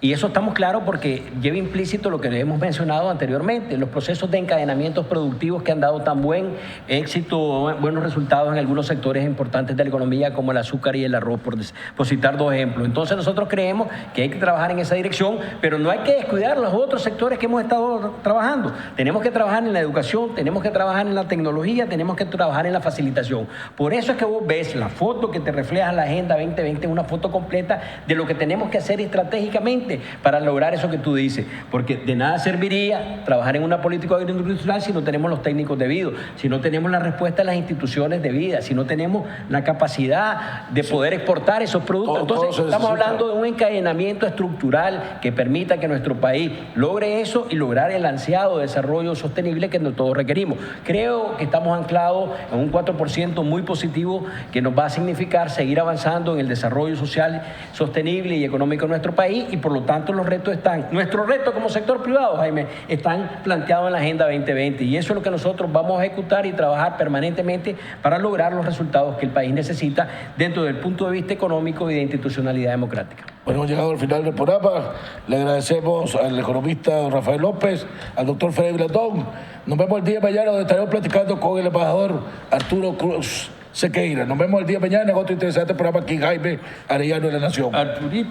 Y eso estamos claros porque lleva implícito lo que hemos mencionado anteriormente, los procesos de encadenamientos productivos que han dado tan buen éxito, buenos resultados en algunos sectores importantes de la economía como el azúcar y el arroz, por citar dos ejemplos. Entonces nosotros creemos que hay que trabajar en esa dirección, pero no hay que descuidar los otros sectores que hemos estado trabajando. Tenemos que trabajar en la educación, tenemos que trabajar en la tecnología, tenemos que trabajar en la facilitación. Por eso es que vos ves la foto que te refleja la Agenda 2020, una foto completa de lo que tenemos que hacer estratégicamente para lograr eso que tú dices, porque de nada serviría trabajar en una política agroindustrial si no tenemos los técnicos debidos, si no tenemos la respuesta de las instituciones debidas, si no tenemos la capacidad de poder exportar esos productos. Entonces estamos hablando de un encadenamiento estructural que permita que nuestro país logre eso y lograr el ansiado desarrollo sostenible que todos requerimos. Creo que estamos anclados en un 4% muy positivo que nos va a significar seguir avanzando en el desarrollo social sostenible y económico de nuestro país, y por lo tanto los retos están, nuestros retos como sector privado, Jaime, están planteados en la Agenda 2020, y eso es lo que nosotros vamos a ejecutar y trabajar permanentemente para lograr los resultados que el país necesita dentro del punto de vista económico y de institucionalidad democrática. Bueno, hemos llegado al final del programa. Le agradecemos al economista don Rafael López, al doctor Freddy Blandón. Nos vemos el día de mañana, donde estaremos platicando con el embajador Arturo Cruz Sequeira. Nos vemos el día de mañana en otro interesante programa aquí, Jaime Arellano de la Nación. Arturito.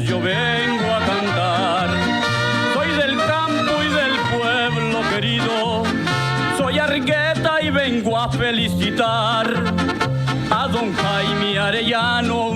Yo vengo a cantar, soy del campo y del pueblo querido, soy Argueta y vengo a felicitar a don Jaime Arellano,